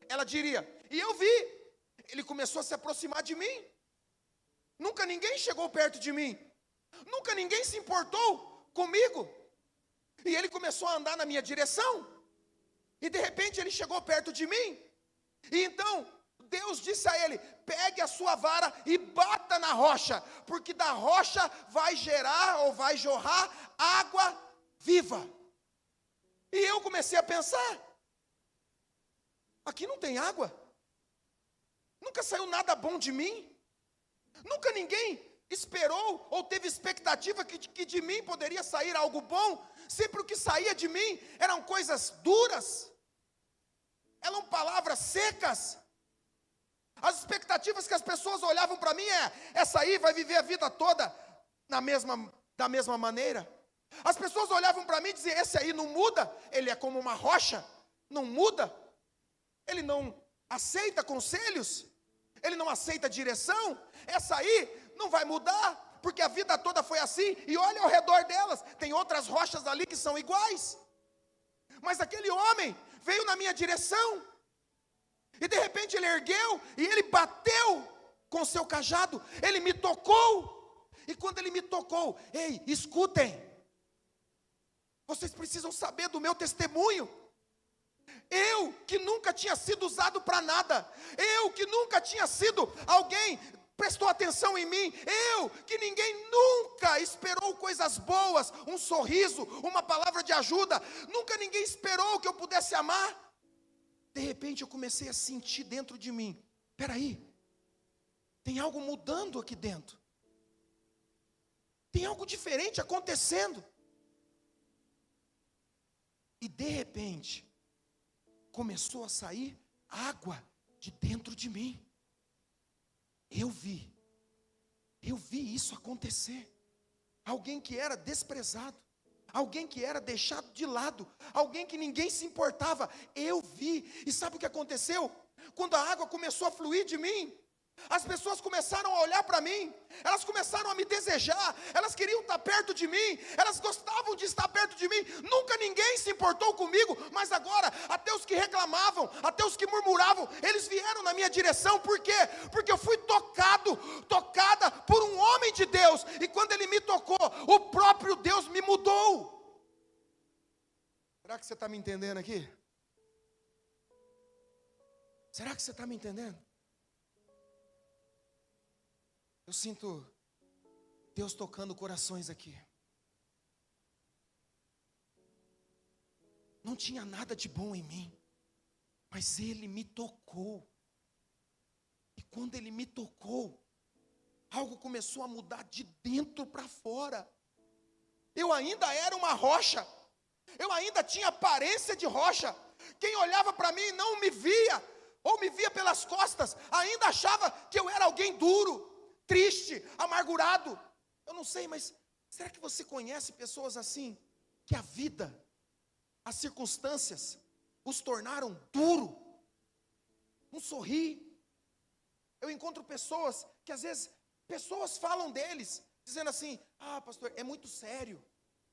ela diria: e eu vi, ele começou a se aproximar de mim. Nunca ninguém chegou perto de mim. Nunca ninguém se importou comigo. E ele começou a andar na minha direção. E de repente ele chegou perto de mim. E então Deus disse a ele: pegue a sua vara e bata na rocha, porque da rocha vai gerar ou vai jorrar água viva. E eu comecei a pensar: aqui não tem água. Nunca saiu nada bom de mim. Nunca ninguém esperou ou teve expectativa que de mim poderia sair algo bom. Sempre o que saía de mim eram coisas duras, eram palavras secas. As expectativas que as pessoas olhavam para mim essa aí vai viver a vida toda da mesma maneira. As pessoas olhavam para mim e diziam: esse aí não muda, ele é como uma rocha, não muda, ele não aceita conselhos, ele não aceita direção, essa aí não vai mudar, porque a vida toda foi assim. E olha ao redor delas, tem outras rochas ali que são iguais. Mas aquele homem veio na minha direção, e de repente ele ergueu, e ele bateu com seu cajado, ele me tocou, E quando ele me tocou, ei, escutem. Vocês precisam saber do meu testemunho. Eu que nunca tinha sido usado para nada. Eu que nunca tinha sido alguém prestou atenção em mim. Eu que ninguém nunca esperou coisas boas, um sorriso, uma palavra de ajuda. Nunca ninguém esperou que eu pudesse amar. De repente eu comecei a sentir dentro de mim, peraí, tem algo mudando aqui dentro. Tem algo diferente acontecendo. E de repente, começou a sair água de dentro de mim. Eu vi isso acontecer. Alguém que era desprezado, alguém que era deixado de lado, alguém que ninguém se importava, eu vi. E sabe o que aconteceu? Quando a água começou a fluir de mim, as pessoas começaram a olhar para mim, elas começaram a me desejar, elas queriam estar perto de mim, elas gostavam de estar perto de mim. Nunca ninguém se importou comigo, mas agora, até os que reclamavam, até os que murmuravam, eles vieram na minha direção. Por quê? Porque eu fui tocada por um homem de Deus, e quando ele me tocou, o próprio Deus me mudou. Será que você está me entendendo aqui? Será que você está me entendendo? Eu sinto Deus tocando corações aqui. Não tinha nada de bom em mim, mas Ele me tocou. E quando Ele me tocou, algo começou a mudar de dentro para fora. Eu ainda era uma rocha, eu ainda tinha aparência de rocha. Quem olhava para mim não me via, ou me via pelas costas, ainda achava que eu era alguém duro, triste, amargurado. Eu não sei, mas será que você conhece pessoas assim, que a vida, as circunstâncias, os tornaram duro, não sorri? Eu encontro pessoas que às vezes, pessoas falam deles, dizendo assim, pastor, é muito sério,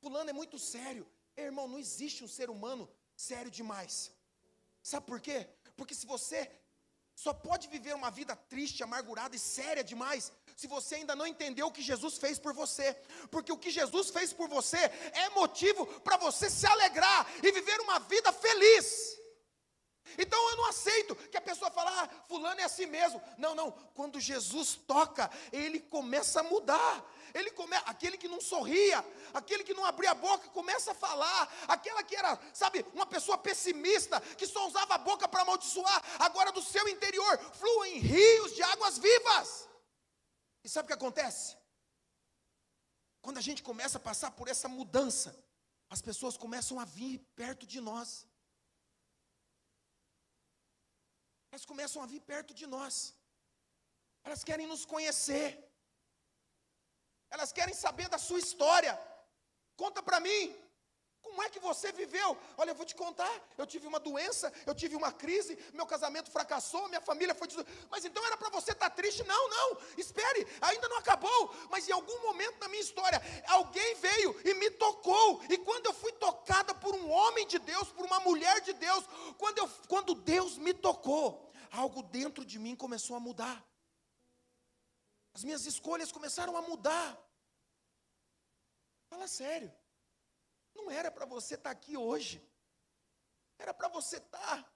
fulano é muito sério. Irmão, não existe um ser humano sério demais. Sabe por quê? Porque se você só pode viver uma vida triste, amargurada e séria demais, se você ainda não entendeu o que Jesus fez por você. Porque o que Jesus fez por você é motivo para você se alegrar e viver uma vida feliz. Então eu não aceito que a pessoa fale, fulano é assim mesmo. Não, quando Jesus toca, ele começa a mudar. Aquele que não sorria, aquele que não abria a boca, começa a falar. Aquela que era, uma pessoa pessimista, que só usava a boca para amaldiçoar, agora do seu interior fluem rios de águas vivas. E sabe o que acontece? Quando a gente começa a passar por essa mudança, as pessoas começam a vir perto de nós. Elas começam a vir perto de nós. Elas querem nos conhecer. Elas querem saber da sua história. Conta para mim. Como é que você viveu? Olha, eu vou te contar. Eu tive uma doença, eu tive uma crise, meu casamento fracassou, minha família foi... Mas então era para você estar triste? Não, espere, ainda não acabou. Mas em algum momento da minha história, alguém veio e me tocou. E quando eu fui tocada por um homem de Deus, por uma mulher de Deus, quando Deus me tocou, algo dentro de mim começou a mudar. As minhas escolhas começaram a mudar. Fala sério. Não era para você estar aqui hoje. Era para você estar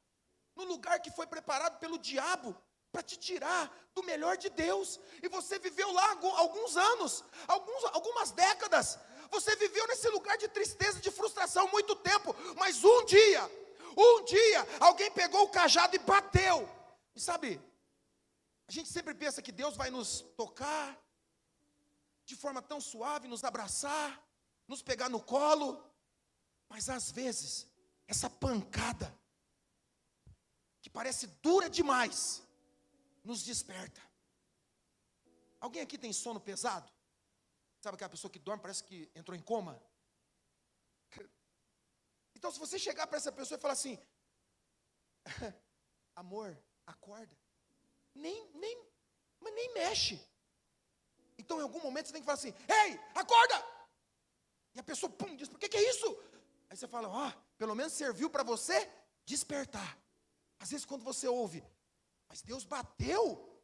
no lugar que foi preparado pelo diabo para te tirar do melhor de Deus. E você viveu lá alguns anos, algumas décadas. Você viveu nesse lugar de tristeza, de frustração muito tempo. Mas um dia, alguém pegou o cajado e bateu. E sabe, a gente sempre pensa que Deus vai nos tocar de forma tão suave, nos abraçar, nos pegar no colo, mas às vezes, essa pancada, que parece dura demais, nos desperta. Alguém aqui tem sono pesado? Sabe aquela pessoa que dorme, parece que entrou em coma? Então se você chegar para essa pessoa e falar assim, amor, acorda, mas nem mexe. Então em algum momento você tem que falar assim, ei, acorda! E a pessoa, diz, por que é isso? Aí você fala, pelo menos serviu para você despertar. Às vezes quando você ouve, mas Deus bateu,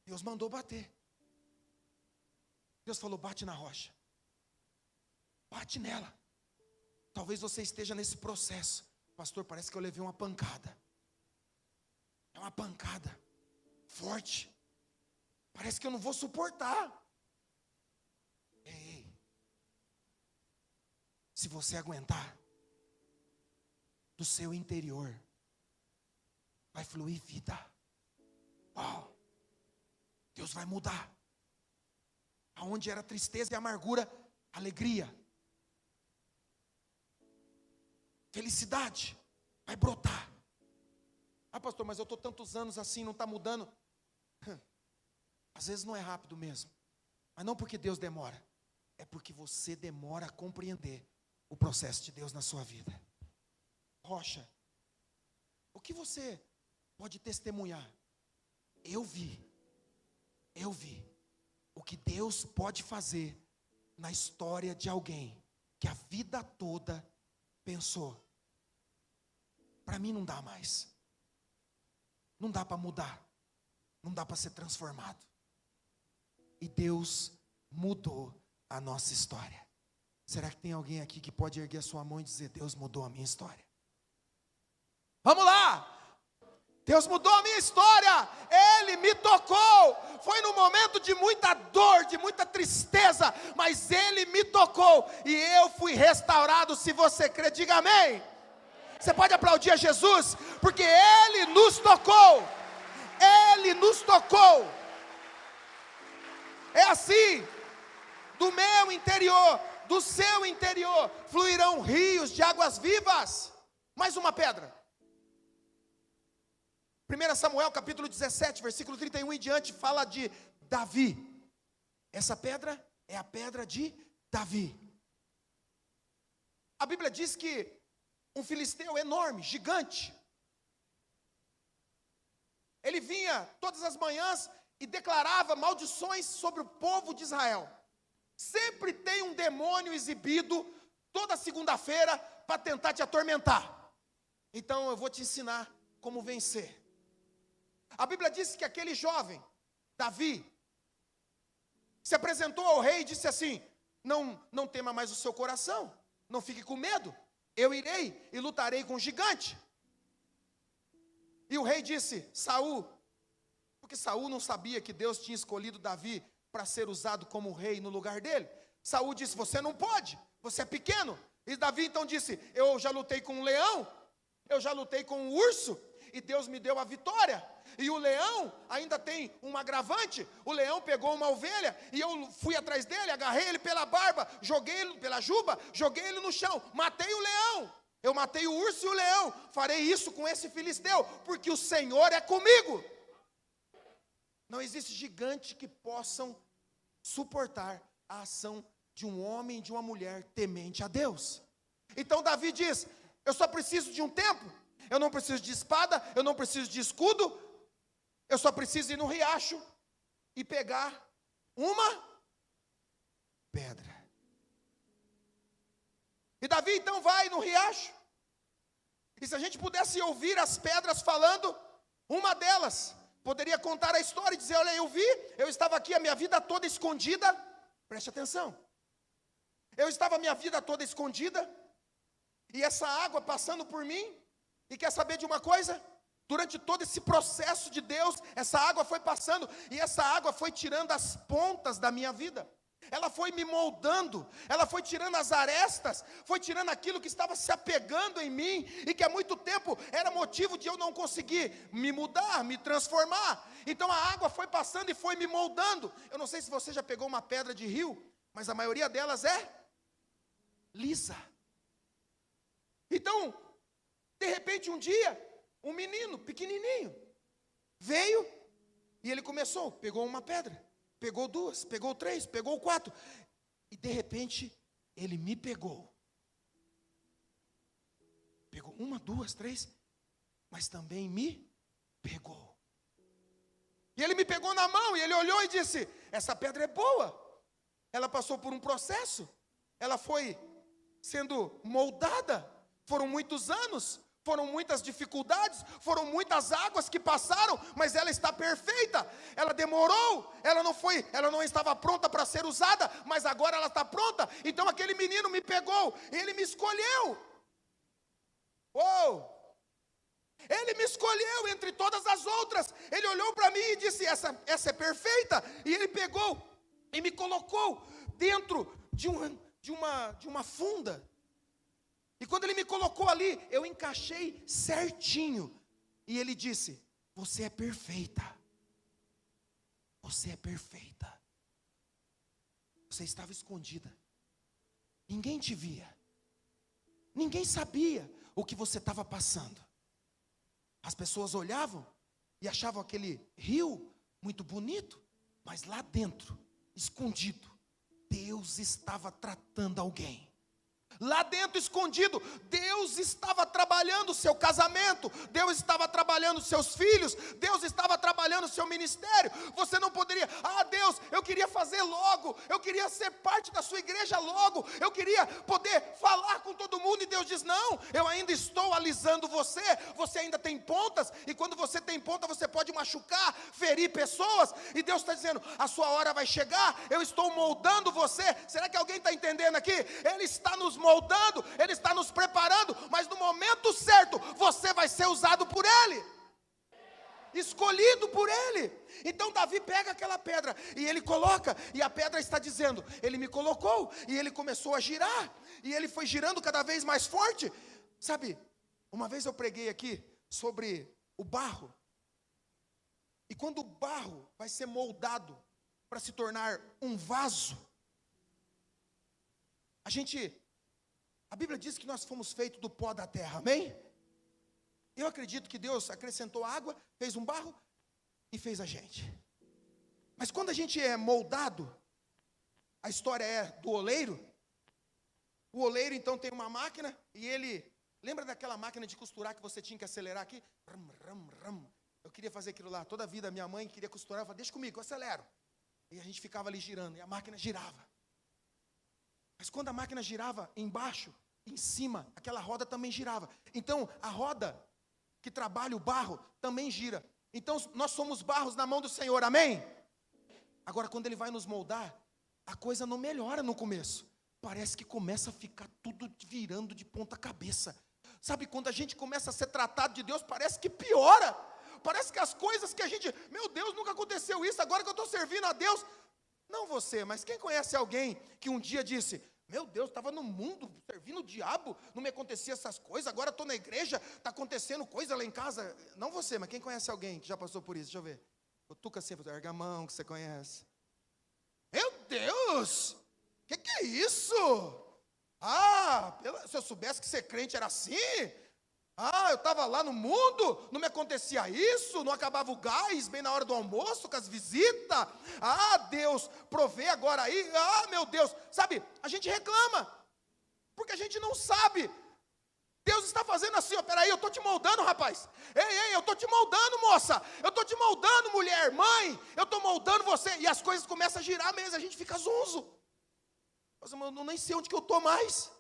Deus mandou bater. Deus falou: bate na rocha. Bate nela. Talvez você esteja nesse processo. Pastor, parece que eu levei uma pancada. É uma pancada forte. Parece que eu não vou suportar. Ei. Se você aguentar, do seu interior vai fluir vida. Uau. Deus vai mudar. Aonde era tristeza e amargura, alegria. Felicidade vai brotar. Ah, pastor, mas eu estou tantos anos assim, não está mudando. Às vezes não é rápido mesmo. Mas não porque Deus demora. É porque você demora a compreender o processo de Deus na sua vida. Rocha, o que você pode testemunhar? Eu vi o que Deus pode fazer na história de alguém que a vida toda pensou: para mim não dá mais, não dá para mudar, não dá para ser transformado. E Deus mudou a nossa história. Será que tem alguém aqui que pode erguer a sua mão e dizer: Deus mudou a minha história? Vamos lá! Deus mudou a minha história, Ele me tocou, foi num momento de muita dor, de muita tristeza, mas Ele me tocou, e eu fui restaurado. Se você crê, diga amém. Você pode aplaudir a Jesus, porque Ele nos tocou, Ele nos tocou. É assim, do meu interior, do seu interior, fluirão rios de águas vivas. Mais uma pedra. 1 Samuel capítulo 17, versículo 31 em diante, fala de Davi. Essa pedra é a pedra de Davi. A Bíblia diz que um filisteu enorme, gigante, ele vinha todas as manhãs e declarava maldições sobre o povo de Israel. Sempre tem um demônio exibido toda segunda-feira para tentar te atormentar. Então eu vou te ensinar como vencer. A Bíblia diz que aquele jovem, Davi, se apresentou ao rei e disse assim: não tema mais o seu coração, não fique com medo, eu irei e lutarei com o gigante. E o rei disse: Saul, porque Saul não sabia que Deus tinha escolhido Davi para ser usado como rei no lugar dele. Saul disse: você não pode, você é pequeno. E Davi então disse: eu já lutei com um leão, eu já lutei com um urso, e Deus me deu a vitória. E o leão ainda tem um agravante. O leão pegou uma ovelha e eu fui atrás dele, agarrei ele pela barba, joguei ele pela juba, joguei ele no chão, matei o leão. Eu matei o urso e o leão. Farei isso com esse filisteu, porque o Senhor é comigo. Não existe gigante que possam suportar a ação de um homem e de uma mulher temente a Deus. Então Davi diz: eu só preciso de um tempo. Eu não preciso de espada, eu não preciso de escudo, eu só preciso ir no riacho e pegar uma pedra. E Davi então vai no riacho, e se a gente pudesse ouvir as pedras falando, uma delas poderia contar a história e dizer: olha, eu estava aqui a minha vida toda escondida, preste atenção, eu estava a minha vida toda escondida, e essa água passando por mim. E quer saber de uma coisa? Durante todo esse processo de Deus, essa água foi passando, e essa água foi tirando as pontas da minha vida. Ela foi me moldando, ela foi tirando as arestas, foi tirando aquilo que estava se apegando em mim, e que há muito tempo era motivo de eu não conseguir me mudar, me transformar. Então a água foi passando e foi me moldando. Eu não sei se você já pegou uma pedra de rio, mas a maioria delas é lisa. Então, de repente um dia, um menino pequenininho veio e ele pegou uma pedra, pegou duas, pegou três, pegou quatro, e de repente ele me pegou uma, duas, três, mas também me pegou. E ele me pegou na mão e ele olhou e disse: essa pedra é boa, ela passou por um processo, ela foi sendo moldada, foram muitos anos, foram muitas dificuldades, foram muitas águas que passaram, mas ela está perfeita. Ela demorou, ela não estava pronta para ser usada, mas agora ela está pronta. Então aquele menino me pegou, ele me escolheu. Ele me escolheu entre todas as outras. Ele olhou para mim e disse: essa é perfeita. E ele pegou e me colocou dentro de uma funda. E quando ele me colocou ali, eu encaixei certinho. E ele disse: você é perfeita. Você é perfeita. Você estava escondida. Ninguém te via. Ninguém sabia o que você estava passando. As pessoas olhavam e achavam aquele rio muito bonito, mas lá dentro, escondido, Deus estava tratando alguém. Lá dentro, escondido, Deus estava trabalhando o seu casamento, Deus estava trabalhando os seus filhos, Deus estava trabalhando o seu ministério. Você não poderia: Deus, eu queria fazer logo, eu queria ser parte da sua igreja logo, eu queria poder falar com todo mundo. E Deus diz: não, eu ainda estou alisando você, você ainda tem pontas, e quando você tem ponta, você pode machucar, ferir pessoas. E Deus está dizendo: a sua hora vai chegar, eu estou moldando você. Será que alguém está entendendo aqui? Ele está nos moldando, Ele está nos preparando, mas no momento certo, você vai ser usado por Ele, escolhido por Ele. Então Davi pega aquela pedra, e ele coloca, e a pedra está dizendo: Ele me colocou, e ele começou a girar, e ele foi girando cada vez mais forte. Sabe, uma vez eu preguei aqui sobre o barro, e quando o barro vai ser moldado para se tornar um vaso, a Bíblia diz que nós fomos feitos do pó da terra, amém? Eu acredito que Deus acrescentou água, fez um barro e fez a gente. Mas quando a gente é moldado, a história é do oleiro. O oleiro então tem uma máquina, e ele, lembra daquela máquina de costurar que você tinha que acelerar aqui? Eu queria fazer aquilo lá, toda a vida minha mãe queria costurar, eu falei: deixa comigo, eu acelero. E a gente ficava ali girando, e a máquina girava. Mas quando a máquina girava embaixo, em cima, aquela roda também girava. Então a roda que trabalha o barro também gira. Então nós somos barros na mão do Senhor, amém? Agora, quando Ele vai nos moldar, a coisa não melhora no começo. Parece que começa a ficar tudo virando de ponta cabeça. Sabe, quando a gente começa a ser tratado de Deus, parece que piora. Parece que as coisas que a gente: meu Deus, nunca aconteceu isso, agora que eu estou servindo a Deus. Não você, mas quem conhece alguém que um dia disse: meu Deus, estava no mundo, servindo o diabo, não me acontecia essas coisas, agora estou na igreja, está acontecendo coisa lá em casa. Não você, mas quem conhece alguém que já passou por isso? Deixa eu ver. O Tuca sempre, Argamão, que você conhece. Meu Deus, que é isso? Se eu soubesse que ser crente era assim... eu estava lá no mundo, não me acontecia isso, não acabava o gás bem na hora do almoço, com as visitas. Deus, provê agora aí, meu Deus. Sabe, a gente reclama, porque a gente não sabe. Deus está fazendo assim: peraí, eu estou te moldando, rapaz. Ei, eu estou te moldando, moça. Eu estou te moldando, mulher, mãe. Eu estou moldando você. E as coisas começam a girar mesmo, a gente fica zonzo. Eu nem sei onde que eu estou mais.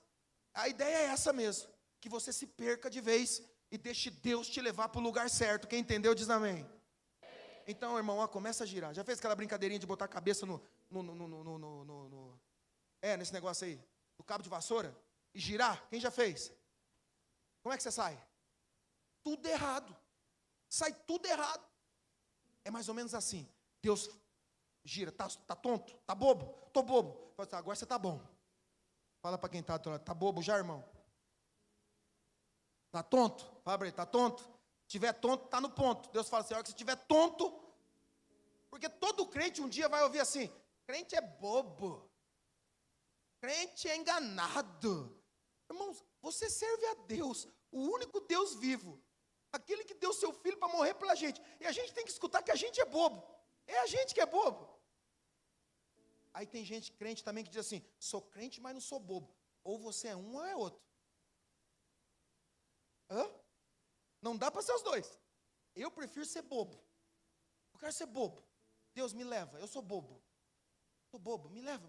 A ideia é essa mesmo, que você se perca de vez e deixe Deus te levar para o lugar certo. Quem entendeu diz amém. Então, irmão, começa a girar. Já fez aquela brincadeirinha de botar a cabeça nesse negócio aí, do cabo de vassoura, e girar? Quem já fez? Como é que você sai? Tudo errado. Sai tudo errado. É mais ou menos assim. Deus gira. Tá tonto? Tá bobo? Tô bobo. Agora você tá bom. Fala para quem está do outro lado: tá bobo já, irmão? Está tonto? Fala para ele: está tonto? Se estiver tonto, está no ponto. Deus fala assim: a hora que você estiver tonto, porque todo crente um dia vai ouvir assim: crente é bobo, crente é enganado. Irmãos, você serve a Deus, o único Deus vivo, aquele que deu seu filho para morrer pela gente, e a gente tem que escutar que a gente é bobo. É a gente que é bobo. Aí tem gente crente também que diz assim: sou crente, mas não sou bobo. Ou você é um ou é outro. Não dá para ser os dois. Eu prefiro ser bobo. Eu quero ser bobo. Deus, me leva, eu sou bobo. Sou bobo, me leva,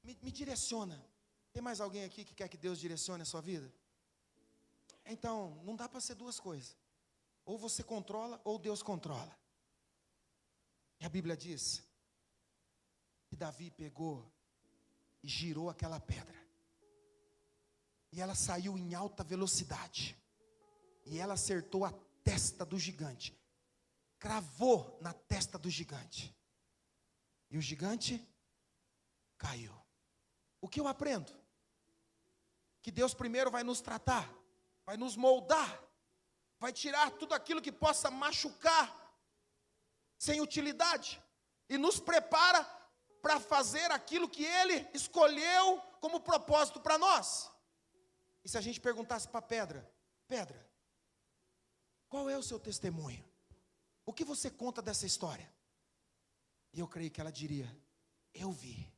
me direciona. Tem mais alguém aqui que quer que Deus direcione a sua vida? Então, não dá para ser duas coisas. Ou você controla, ou Deus controla. E a Bíblia diz que Davi pegou e girou aquela pedra. E ela saiu em alta velocidade. E ela acertou a testa do gigante. Cravou na testa do gigante. E o gigante caiu. O que eu aprendo? Que Deus primeiro vai nos tratar, vai nos moldar, vai tirar tudo aquilo que possa machucar, sem utilidade, e nos prepara para fazer aquilo que Ele escolheu como propósito para nós. E se a gente perguntasse para a pedra, pedra, qual é o seu testemunho? O que você conta dessa história? E eu creio que ela diria, eu vi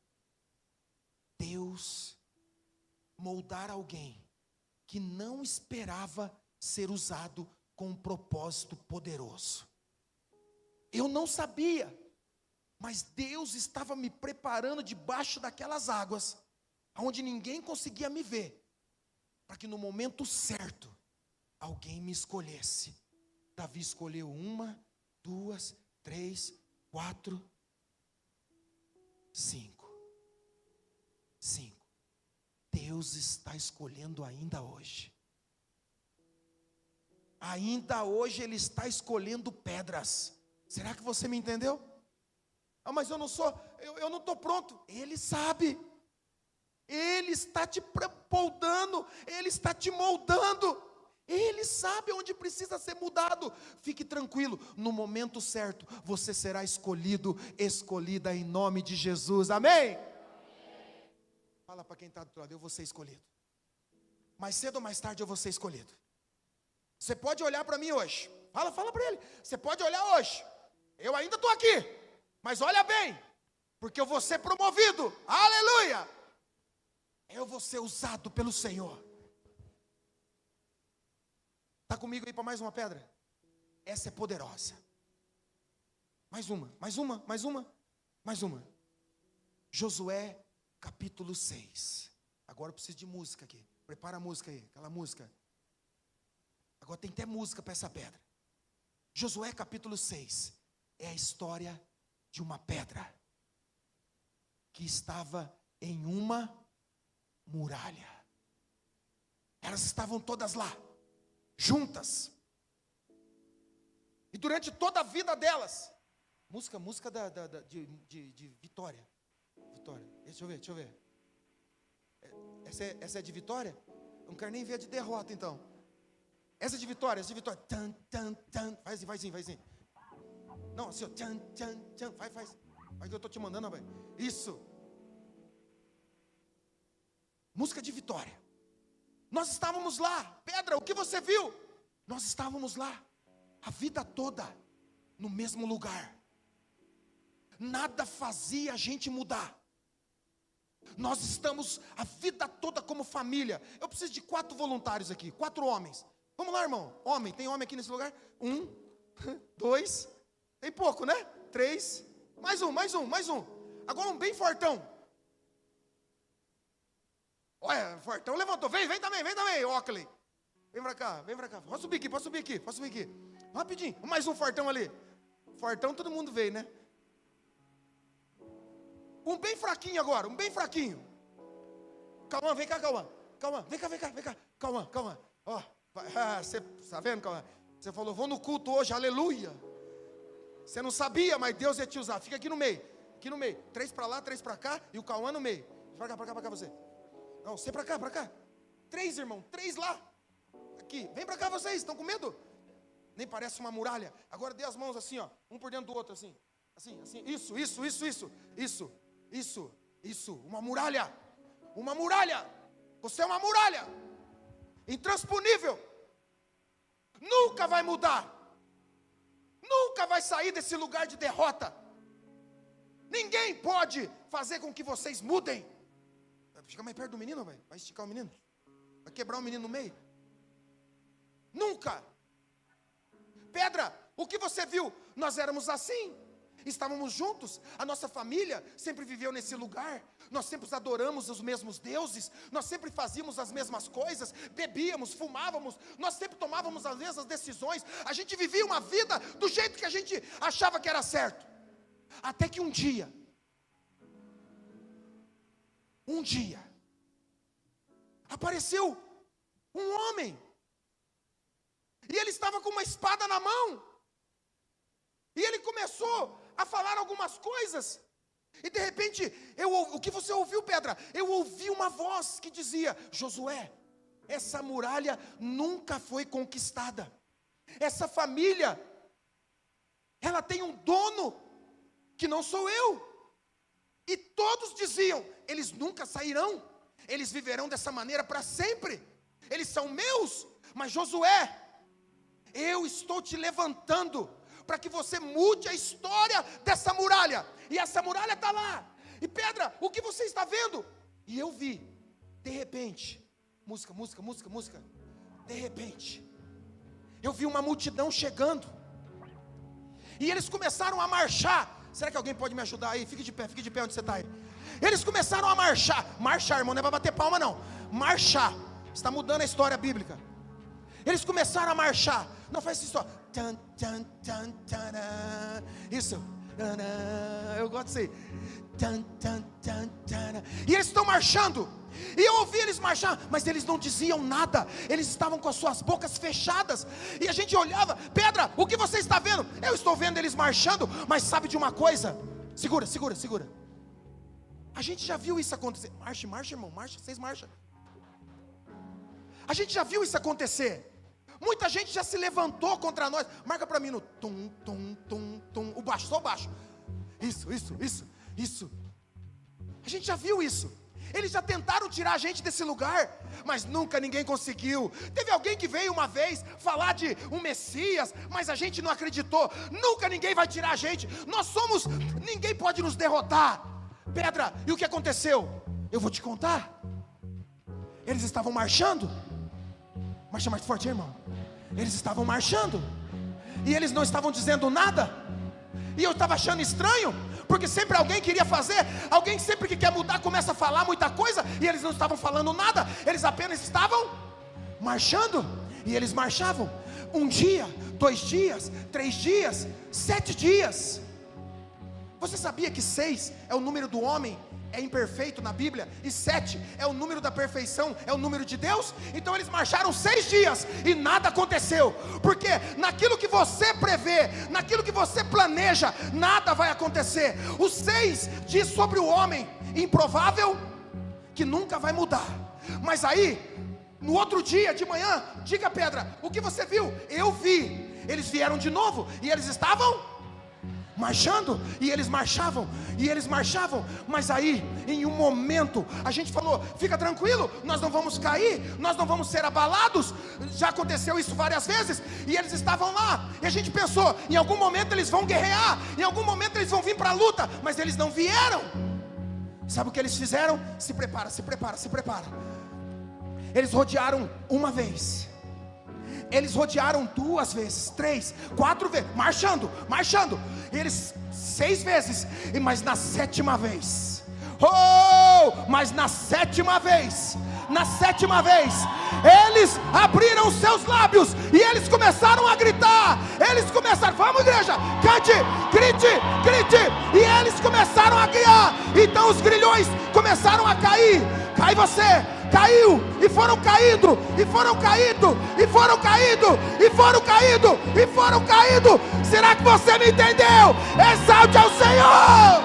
Deus moldar alguém que não esperava ser usado com um propósito poderoso. Eu não sabia, mas Deus estava me preparando debaixo daquelas águas, onde ninguém conseguia me ver, para que no momento certo, alguém me escolhesse. Davi escolheu 1, 2, 3, 4, 5. Deus está escolhendo ainda hoje. Ainda hoje Ele está escolhendo pedras. Será que você me entendeu? Ah, mas eu não estou pronto. Ele sabe. Ele está te moldando. Ele está te moldando. Ele sabe onde precisa ser mudado. Fique tranquilo, no momento certo, você será escolhido, escolhida em nome de Jesus, amém? Fala para quem está do outro lado, eu vou ser escolhido. Mais cedo ou mais tarde eu vou ser escolhido. Você pode olhar para mim hoje, fala para ele, você pode olhar hoje, eu ainda estou aqui, mas olha bem, porque eu vou ser promovido, aleluia, eu vou ser usado pelo Senhor. Está comigo aí para mais uma pedra? Essa é poderosa. Mais uma. Josué capítulo 6. Agora eu preciso de música aqui. Prepara a música aí, aquela música. Agora tem até música para essa pedra. Josué capítulo 6 é a história de uma pedra que estava em uma muralha. Elas estavam todas lá, juntas. E durante toda a vida delas, música de Vitória. Deixa eu ver. Essa é de Vitória? Eu não quero nem ver a de derrota então. Essa é de Vitória. Tan, tan, tan. Faz assim. Não, assim, ó. Tan, tan, tan. Faz. Faz que eu estou te mandando, velho. Isso. Música de Vitória. Nós estávamos lá. Pedra, o que você viu? Nós estávamos lá. A vida toda. No mesmo lugar. Nada fazia a gente mudar. Nós estamos a vida toda como família. Eu preciso de 4 voluntários aqui, 4 homens. Vamos lá, irmão. Tem homem aqui nesse lugar? 1, 2, tem pouco, né? 3, mais um. Agora um bem fortão. Olha, fortão levantou. Vem também, Oakley. Vem pra cá. Pode subir aqui. Rapidinho. Mais um fortão ali. Fortão todo mundo veio, né? Um bem fraquinho agora, Calma, vem cá, Calma. Vem cá. Calma. Ó, você tá vendo, Calma? Você falou, vou no culto hoje, aleluia. Você não sabia, mas Deus ia te usar. Fica aqui no meio. 3 para lá, 3 para cá e o Calma no meio. Pra cá você. Não, você pra cá. 3, irmão, 3 lá. Aqui, vem pra cá vocês, estão com medo? Nem parece uma muralha. Agora dê as mãos assim, ó, um por dentro do outro, assim. Isso, uma muralha. Você é uma muralha intransponível. Nunca vai mudar. Nunca vai sair desse lugar de derrota. Ninguém pode fazer com que vocês mudem. Fica mais perto do menino, vai esticar o menino. Vai quebrar o menino no meio. Nunca. Pedra, o que você viu? Nós éramos assim. estávamos juntos, a nossa família sempre viveu nesse lugar, nós sempre adoramos os mesmos deuses, nós sempre fazíamos as mesmas coisas, bebíamos, fumávamos, nós sempre tomávamos as mesmas decisões, a gente vivia uma vida do jeito que a gente achava que era certo, até que um dia, apareceu um homem, e ele estava com uma espada na mão, e ele começou a falar algumas coisas, e de repente, o que você ouviu, Pedra? Eu ouvi uma voz que dizia: Josué, essa muralha nunca foi conquistada, essa família, ela tem um dono, que não sou eu, e todos diziam, eles nunca sairão, eles viverão dessa maneira para sempre, eles são meus, mas Josué, eu estou te levantando, para que você mude a história dessa muralha, e essa muralha está lá, e Pedra, o que você está vendo? E eu vi, de repente, música, de repente, eu vi uma multidão chegando, e eles começaram a marchar. Será que alguém pode me ajudar aí? Fique de pé onde você está aí. Eles começaram a marchar, irmão, não é para bater palma não, marchar, está mudando a história bíblica. Eles começaram a marchar, não faz isso só, isso, eu gosto disso aí, e eles estão marchando, e eu ouvi eles marchar, mas eles não diziam nada, eles estavam com as suas bocas fechadas, e a gente olhava, Pedra, o que você está vendo? Eu estou vendo eles marchando, mas sabe de uma coisa? Segura, a gente já viu isso acontecer, marcha irmão, marcha, vocês marcham, a gente já viu isso acontecer, muita gente já se levantou contra nós, marca para mim no tum, o baixo, só o baixo, isso, a gente já viu isso, eles já tentaram tirar a gente desse lugar, mas nunca ninguém conseguiu. Teve alguém que veio uma vez falar de um Messias, mas a gente não acreditou. Nunca ninguém vai tirar a gente, ninguém pode nos derrotar. Pedra, e o que aconteceu? Eu vou te contar. Eles estavam marchando, marcha mais forte, irmão. Eles estavam marchando, e eles não estavam dizendo nada, e eu estava achando estranho, porque sempre alguém queria fazer, alguém sempre que quer mudar começa a falar muita coisa, e eles não estavam falando nada, eles apenas estavam marchando, e eles marchavam, 1 dia, 2 dias, 3 dias, 7 dias, você sabia que 6 é o número do homem, é imperfeito na Bíblia, e 7 é o número da perfeição, é o número de Deus? Então eles marcharam 6 dias, e nada aconteceu, porque naquilo que você prevê, naquilo que você planeja, nada vai acontecer. O 6 diz sobre o homem, improvável, que nunca vai mudar, mas aí, no outro dia de manhã, diga Pedra, o que você viu? Eu vi, eles vieram de novo, e eles estavam marchando, e eles marchavam, mas aí, em um momento, a gente falou, fica tranquilo, nós não vamos cair, nós não vamos ser abalados, já aconteceu isso várias vezes, e eles estavam lá, e a gente pensou, em algum momento eles vão guerrear, em algum momento eles vão vir para a luta, mas eles não vieram. Sabe o que eles fizeram? Se prepara, eles rodearam uma vez, eles rodearam 2 vezes, 3, 4 vezes, marchando, eles 6 vezes, mas na 7ª vez, mas na 7ª vez, eles abriram seus lábios, e eles começaram a gritar, vamos igreja, cante, grite, e eles começaram a guiar, então os grilhões começaram a cair, cai você, caiu, e foram caindo, será que você me entendeu? Exalte ao Senhor,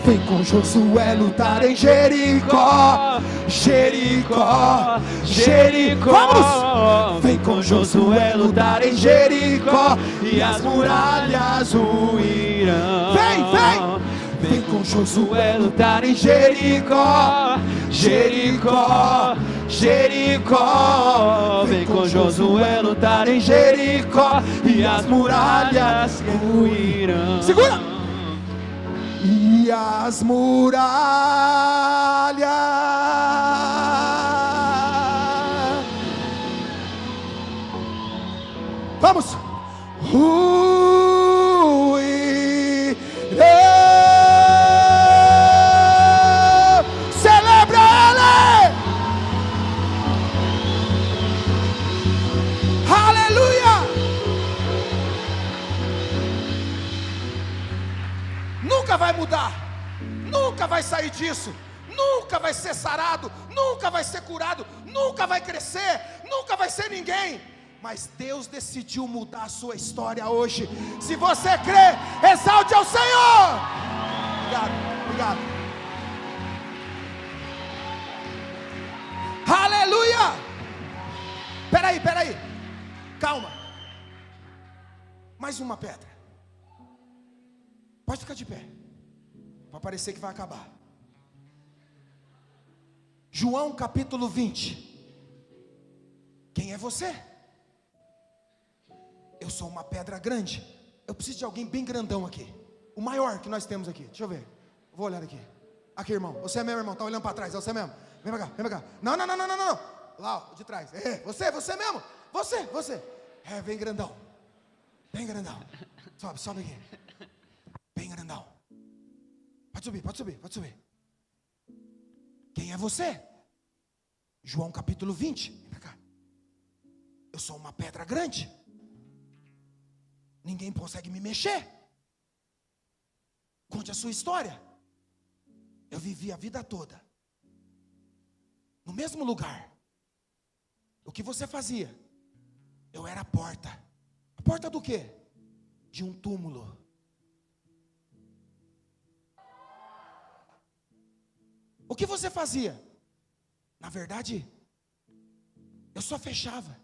vem com Josué lutar em Jericó, vamos, vem com Josué lutar em Jericó, e as muralhas ruirão, vem com Josué lutar em Jericó, vem com Josué lutar em Jericó, e as muralhas ruirão. Segura! E as muralhas, vamos, ruirão. nunca vai sair disso, nunca vai ser sarado, nunca vai ser curado, nunca vai crescer, nunca vai ser ninguém. Mas Deus decidiu mudar a sua história hoje. Se você crê, exalte ao Senhor. Obrigado. Aleluia. Peraí, calma. Mais uma pedra. Pode ficar de pé, para parecer que vai acabar. João capítulo 20. Quem é você? Eu sou uma pedra grande. Eu preciso de alguém bem grandão aqui, o maior que nós temos aqui. Deixa eu ver, vou olhar aqui. Aqui, irmão, você é mesmo, irmão, tá olhando para trás, é você mesmo. Vem pra cá. Não. Lá, ó, de trás. Você mesmo. Você. Vem grandão. Sobe aqui. Bem grandão. Pode subir. Quem é você? João capítulo 20. Vem pra cá. Eu sou uma pedra grande. Ninguém consegue me mexer. Conte a sua história. Eu vivi a vida toda no mesmo lugar. O que você fazia? Eu era a porta. A porta do quê? De um túmulo. O que você fazia? Na verdade, eu só fechava.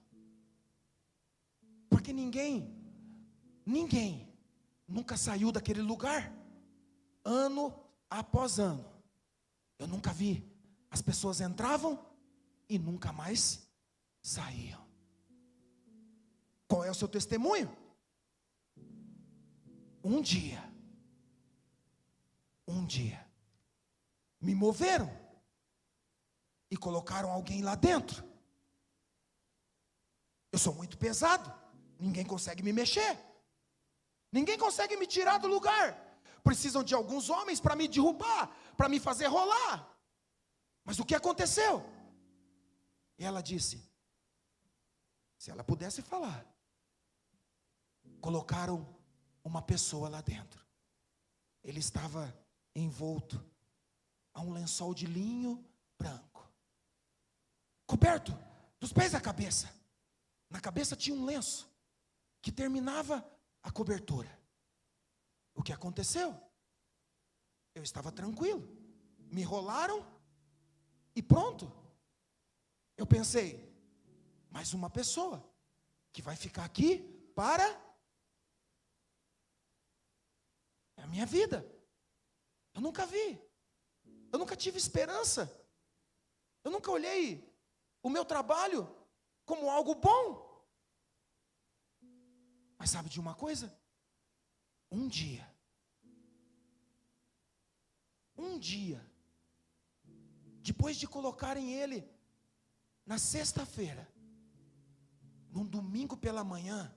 Porque ninguém nunca saiu daquele lugar. Ano após ano. Eu nunca vi. As pessoas entravam e nunca mais saíam. Qual é o seu testemunho? Um dia, me moveram e colocaram alguém lá dentro. Eu sou muito pesado, ninguém consegue me mexer, ninguém consegue me tirar do lugar. Precisam de alguns homens para me derrubar, para me fazer rolar. Mas o que aconteceu? E ela disse, se ela pudesse falar, colocaram uma pessoa lá dentro. Ele estava envolto a um lençol de linho branco, coberto dos pés à cabeça. Na cabeça tinha um lenço que terminava a cobertura. O que aconteceu? Eu estava tranquilo, me enrolaram e pronto. Eu pensei, mais uma pessoa que vai ficar aqui para a minha vida. Eu nunca vi, eu nunca tive esperança, eu nunca olhei o meu trabalho como algo bom. Mas sabe de uma coisa? Um dia, depois de colocarem ele na sexta-feira, num domingo pela manhã,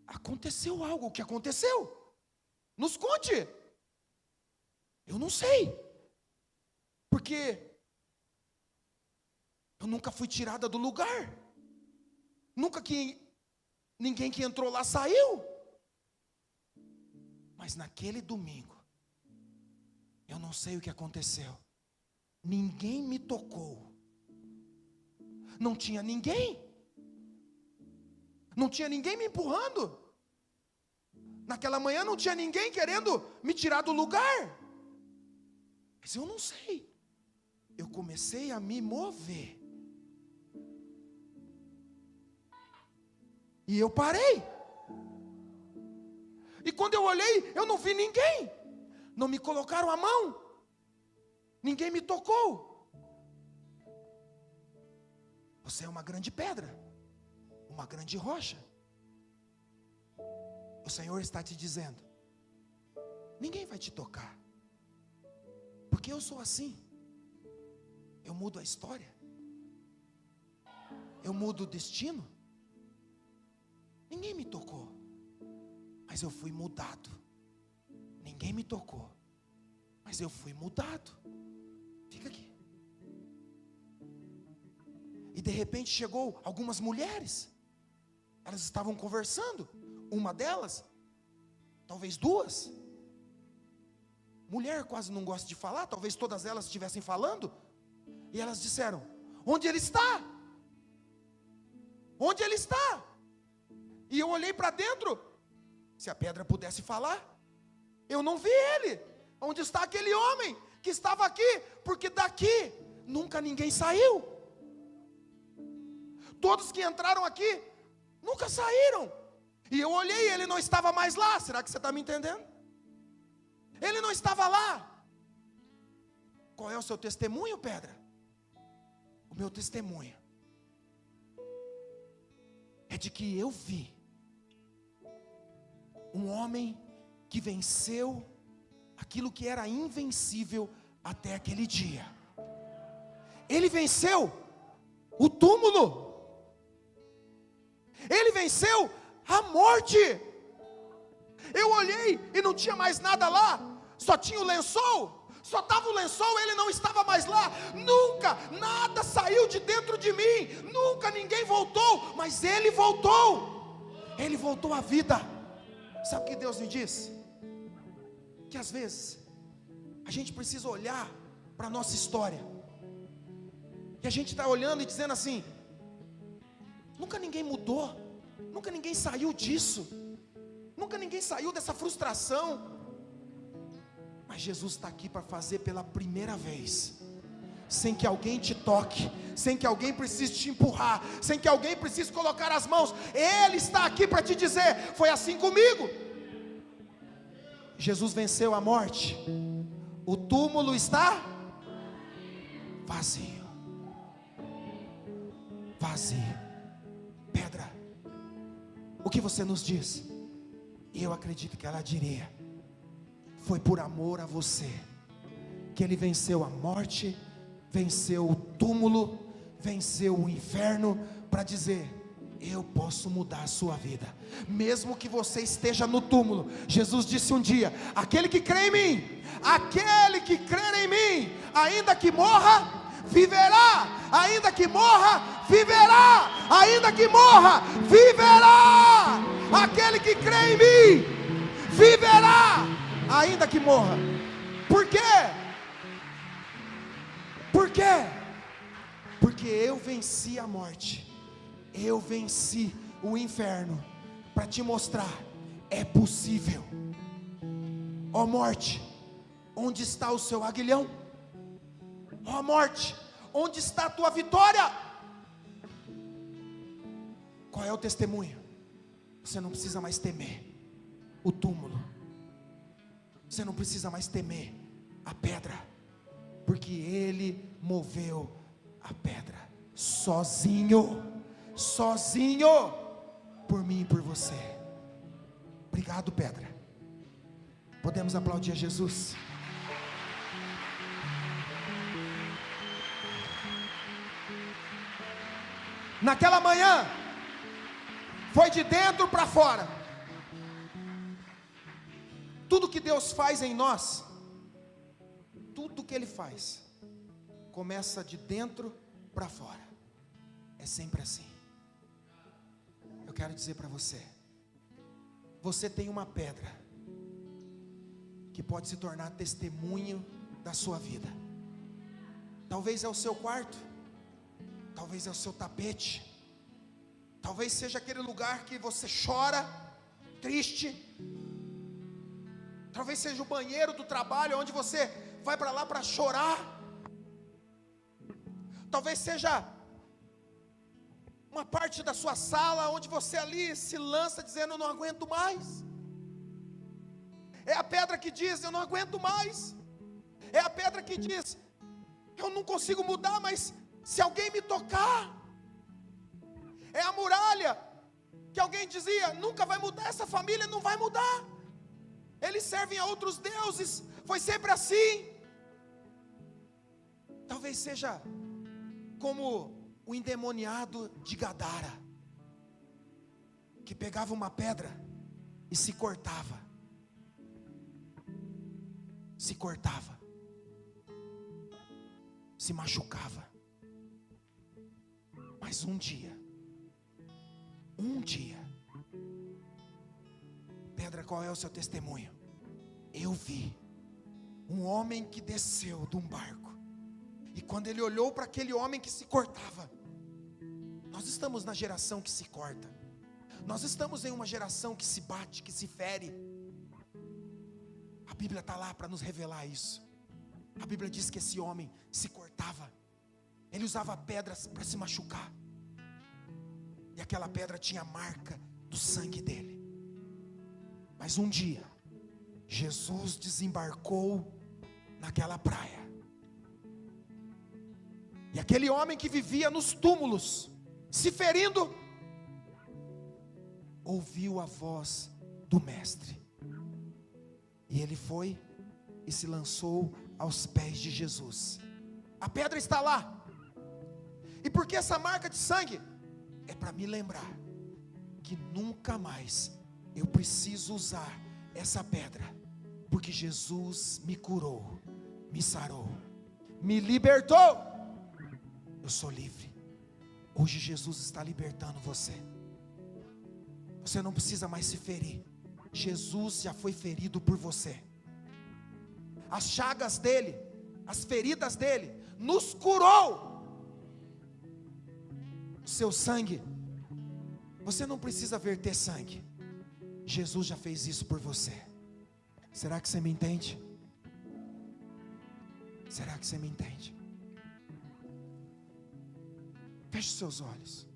aconteceu algo. O que aconteceu? Nos conte. Eu não sei, porque eu nunca fui tirada do lugar, ninguém que entrou lá saiu. Mas naquele domingo, eu não sei o que aconteceu, ninguém me tocou, não tinha ninguém me empurrando, naquela manhã não tinha ninguém querendo me tirar do lugar, mas eu não sei, eu comecei a me mover, e eu parei, e quando eu olhei, eu não vi ninguém, não me colocaram a mão, ninguém me tocou. Você é uma grande pedra, uma grande rocha. O Senhor está te dizendo, ninguém vai te tocar, porque eu sou assim. Eu mudo a história, eu mudo o destino. Ninguém me tocou, mas eu fui mudado. Ninguém me tocou, mas eu fui mudado. Fica aqui. E de repente chegou algumas mulheres. Elas estavam conversando. Uma delas talvez 2. Mulher quase não gosta de falar, talvez todas elas estivessem falando. E elas disseram: onde ele está? Onde ele está? E eu olhei para dentro. Se a pedra pudesse falar, eu não vi ele. Onde está aquele homem que estava aqui? Porque daqui nunca ninguém saiu. Todos que entraram aqui nunca saíram. E eu olhei, ele não estava mais lá. Será que você está me entendendo? Ele não estava lá. Qual é o seu testemunho, pedra? O meu testemunho é de que eu vi um homem que venceu aquilo que era invencível até aquele dia. Ele venceu o túmulo. Ele venceu a morte. Eu olhei e não tinha mais nada lá. Só tinha o lençol. Só estava o lençol, ele não estava mais lá. Nunca, nada saiu de dentro de mim. Nunca ninguém voltou. Mas ele voltou. Ele voltou à vida. Sabe o que Deus me diz? Que às vezes a gente precisa olhar para a nossa história. E a gente está olhando e dizendo assim: nunca ninguém mudou. Nunca ninguém saiu disso. Nunca ninguém saiu dessa frustração. Mas Jesus está aqui para fazer pela primeira vez, sem que alguém te toque, sem que alguém precise te empurrar, sem que alguém precise colocar as mãos. Ele está aqui para te dizer: foi assim comigo. Jesus venceu a morte. O túmulo está vazio. Vazio. Pedra, o que você nos diz? E eu acredito que ela diria: foi por amor a você que ele venceu a morte, venceu o túmulo, venceu o inferno, para dizer: eu posso mudar a sua vida, mesmo que você esteja no túmulo. Jesus disse um dia: aquele que crê em mim, aquele que crer em mim, ainda que morra, viverá. Ainda que morra, viverá. Ainda que morra, viverá. Aquele que crê em mim, viverá. Ainda que morra. Por quê? Por quê? Porque eu venci a morte, eu venci o inferno, para te mostrar: é possível. Ó morte, onde está o seu aguilhão? Ó morte, onde está a tua vitória? Qual é o testemunho? Você não precisa mais temer o túmulo. Você não precisa mais temer a pedra, porque ele moveu a pedra sozinho, sozinho, por mim e por você. Obrigado, pedra. Podemos aplaudir a Jesus? Naquela manhã, foi de dentro para fora. Tudo que Deus faz em nós, tudo que Ele faz, começa de dentro para fora. É sempre assim. Eu quero dizer para você: você tem uma pedra que pode se tornar testemunho da sua vida. Talvez é o seu quarto, talvez é o seu tapete, talvez seja aquele lugar que você chora, triste. Talvez seja o banheiro do trabalho, onde você vai para lá para chorar. Talvez seja uma parte da sua sala, onde você ali se lança dizendo: eu não aguento mais. É a pedra que diz: eu não aguento mais. É a pedra que diz: eu não consigo mudar, mas se alguém me tocar. É a muralha que alguém dizia: nunca vai mudar, essa família não vai mudar. Eles servem a outros deuses, foi sempre assim. Talvez seja como o endemoniado de Gadara, que pegava uma pedra e se cortava. Se cortava, se machucava. Mas um dia, Pedra, qual é o seu testemunho? Eu vi um homem que desceu de um barco, e quando ele olhou para aquele homem que se cortava, nós estamos na geração que se corta, nós estamos em uma geração que se bate, que se fere. A Bíblia está lá para nos revelar isso. A Bíblia diz que esse homem se cortava, ele usava pedras para se machucar, e aquela pedra tinha a marca do sangue dele. Mas um dia, Jesus desembarcou naquela praia, e aquele homem que vivia nos túmulos, se ferindo, ouviu a voz do mestre, e ele foi e se lançou aos pés de Jesus. A pedra está lá, e porque essa marca de sangue? É para me lembrar que nunca mais eu preciso usar essa pedra, porque Jesus me curou, me sarou, me libertou. Eu sou livre. Hoje Jesus está libertando você. Você não precisa mais se ferir. Jesus já foi ferido por você. As chagas dele, as feridas dele, nos curou. O seu sangue, você não precisa verter sangue. Jesus já fez isso por você. Será que você me entende? Será que você me entende? Feche seus olhos.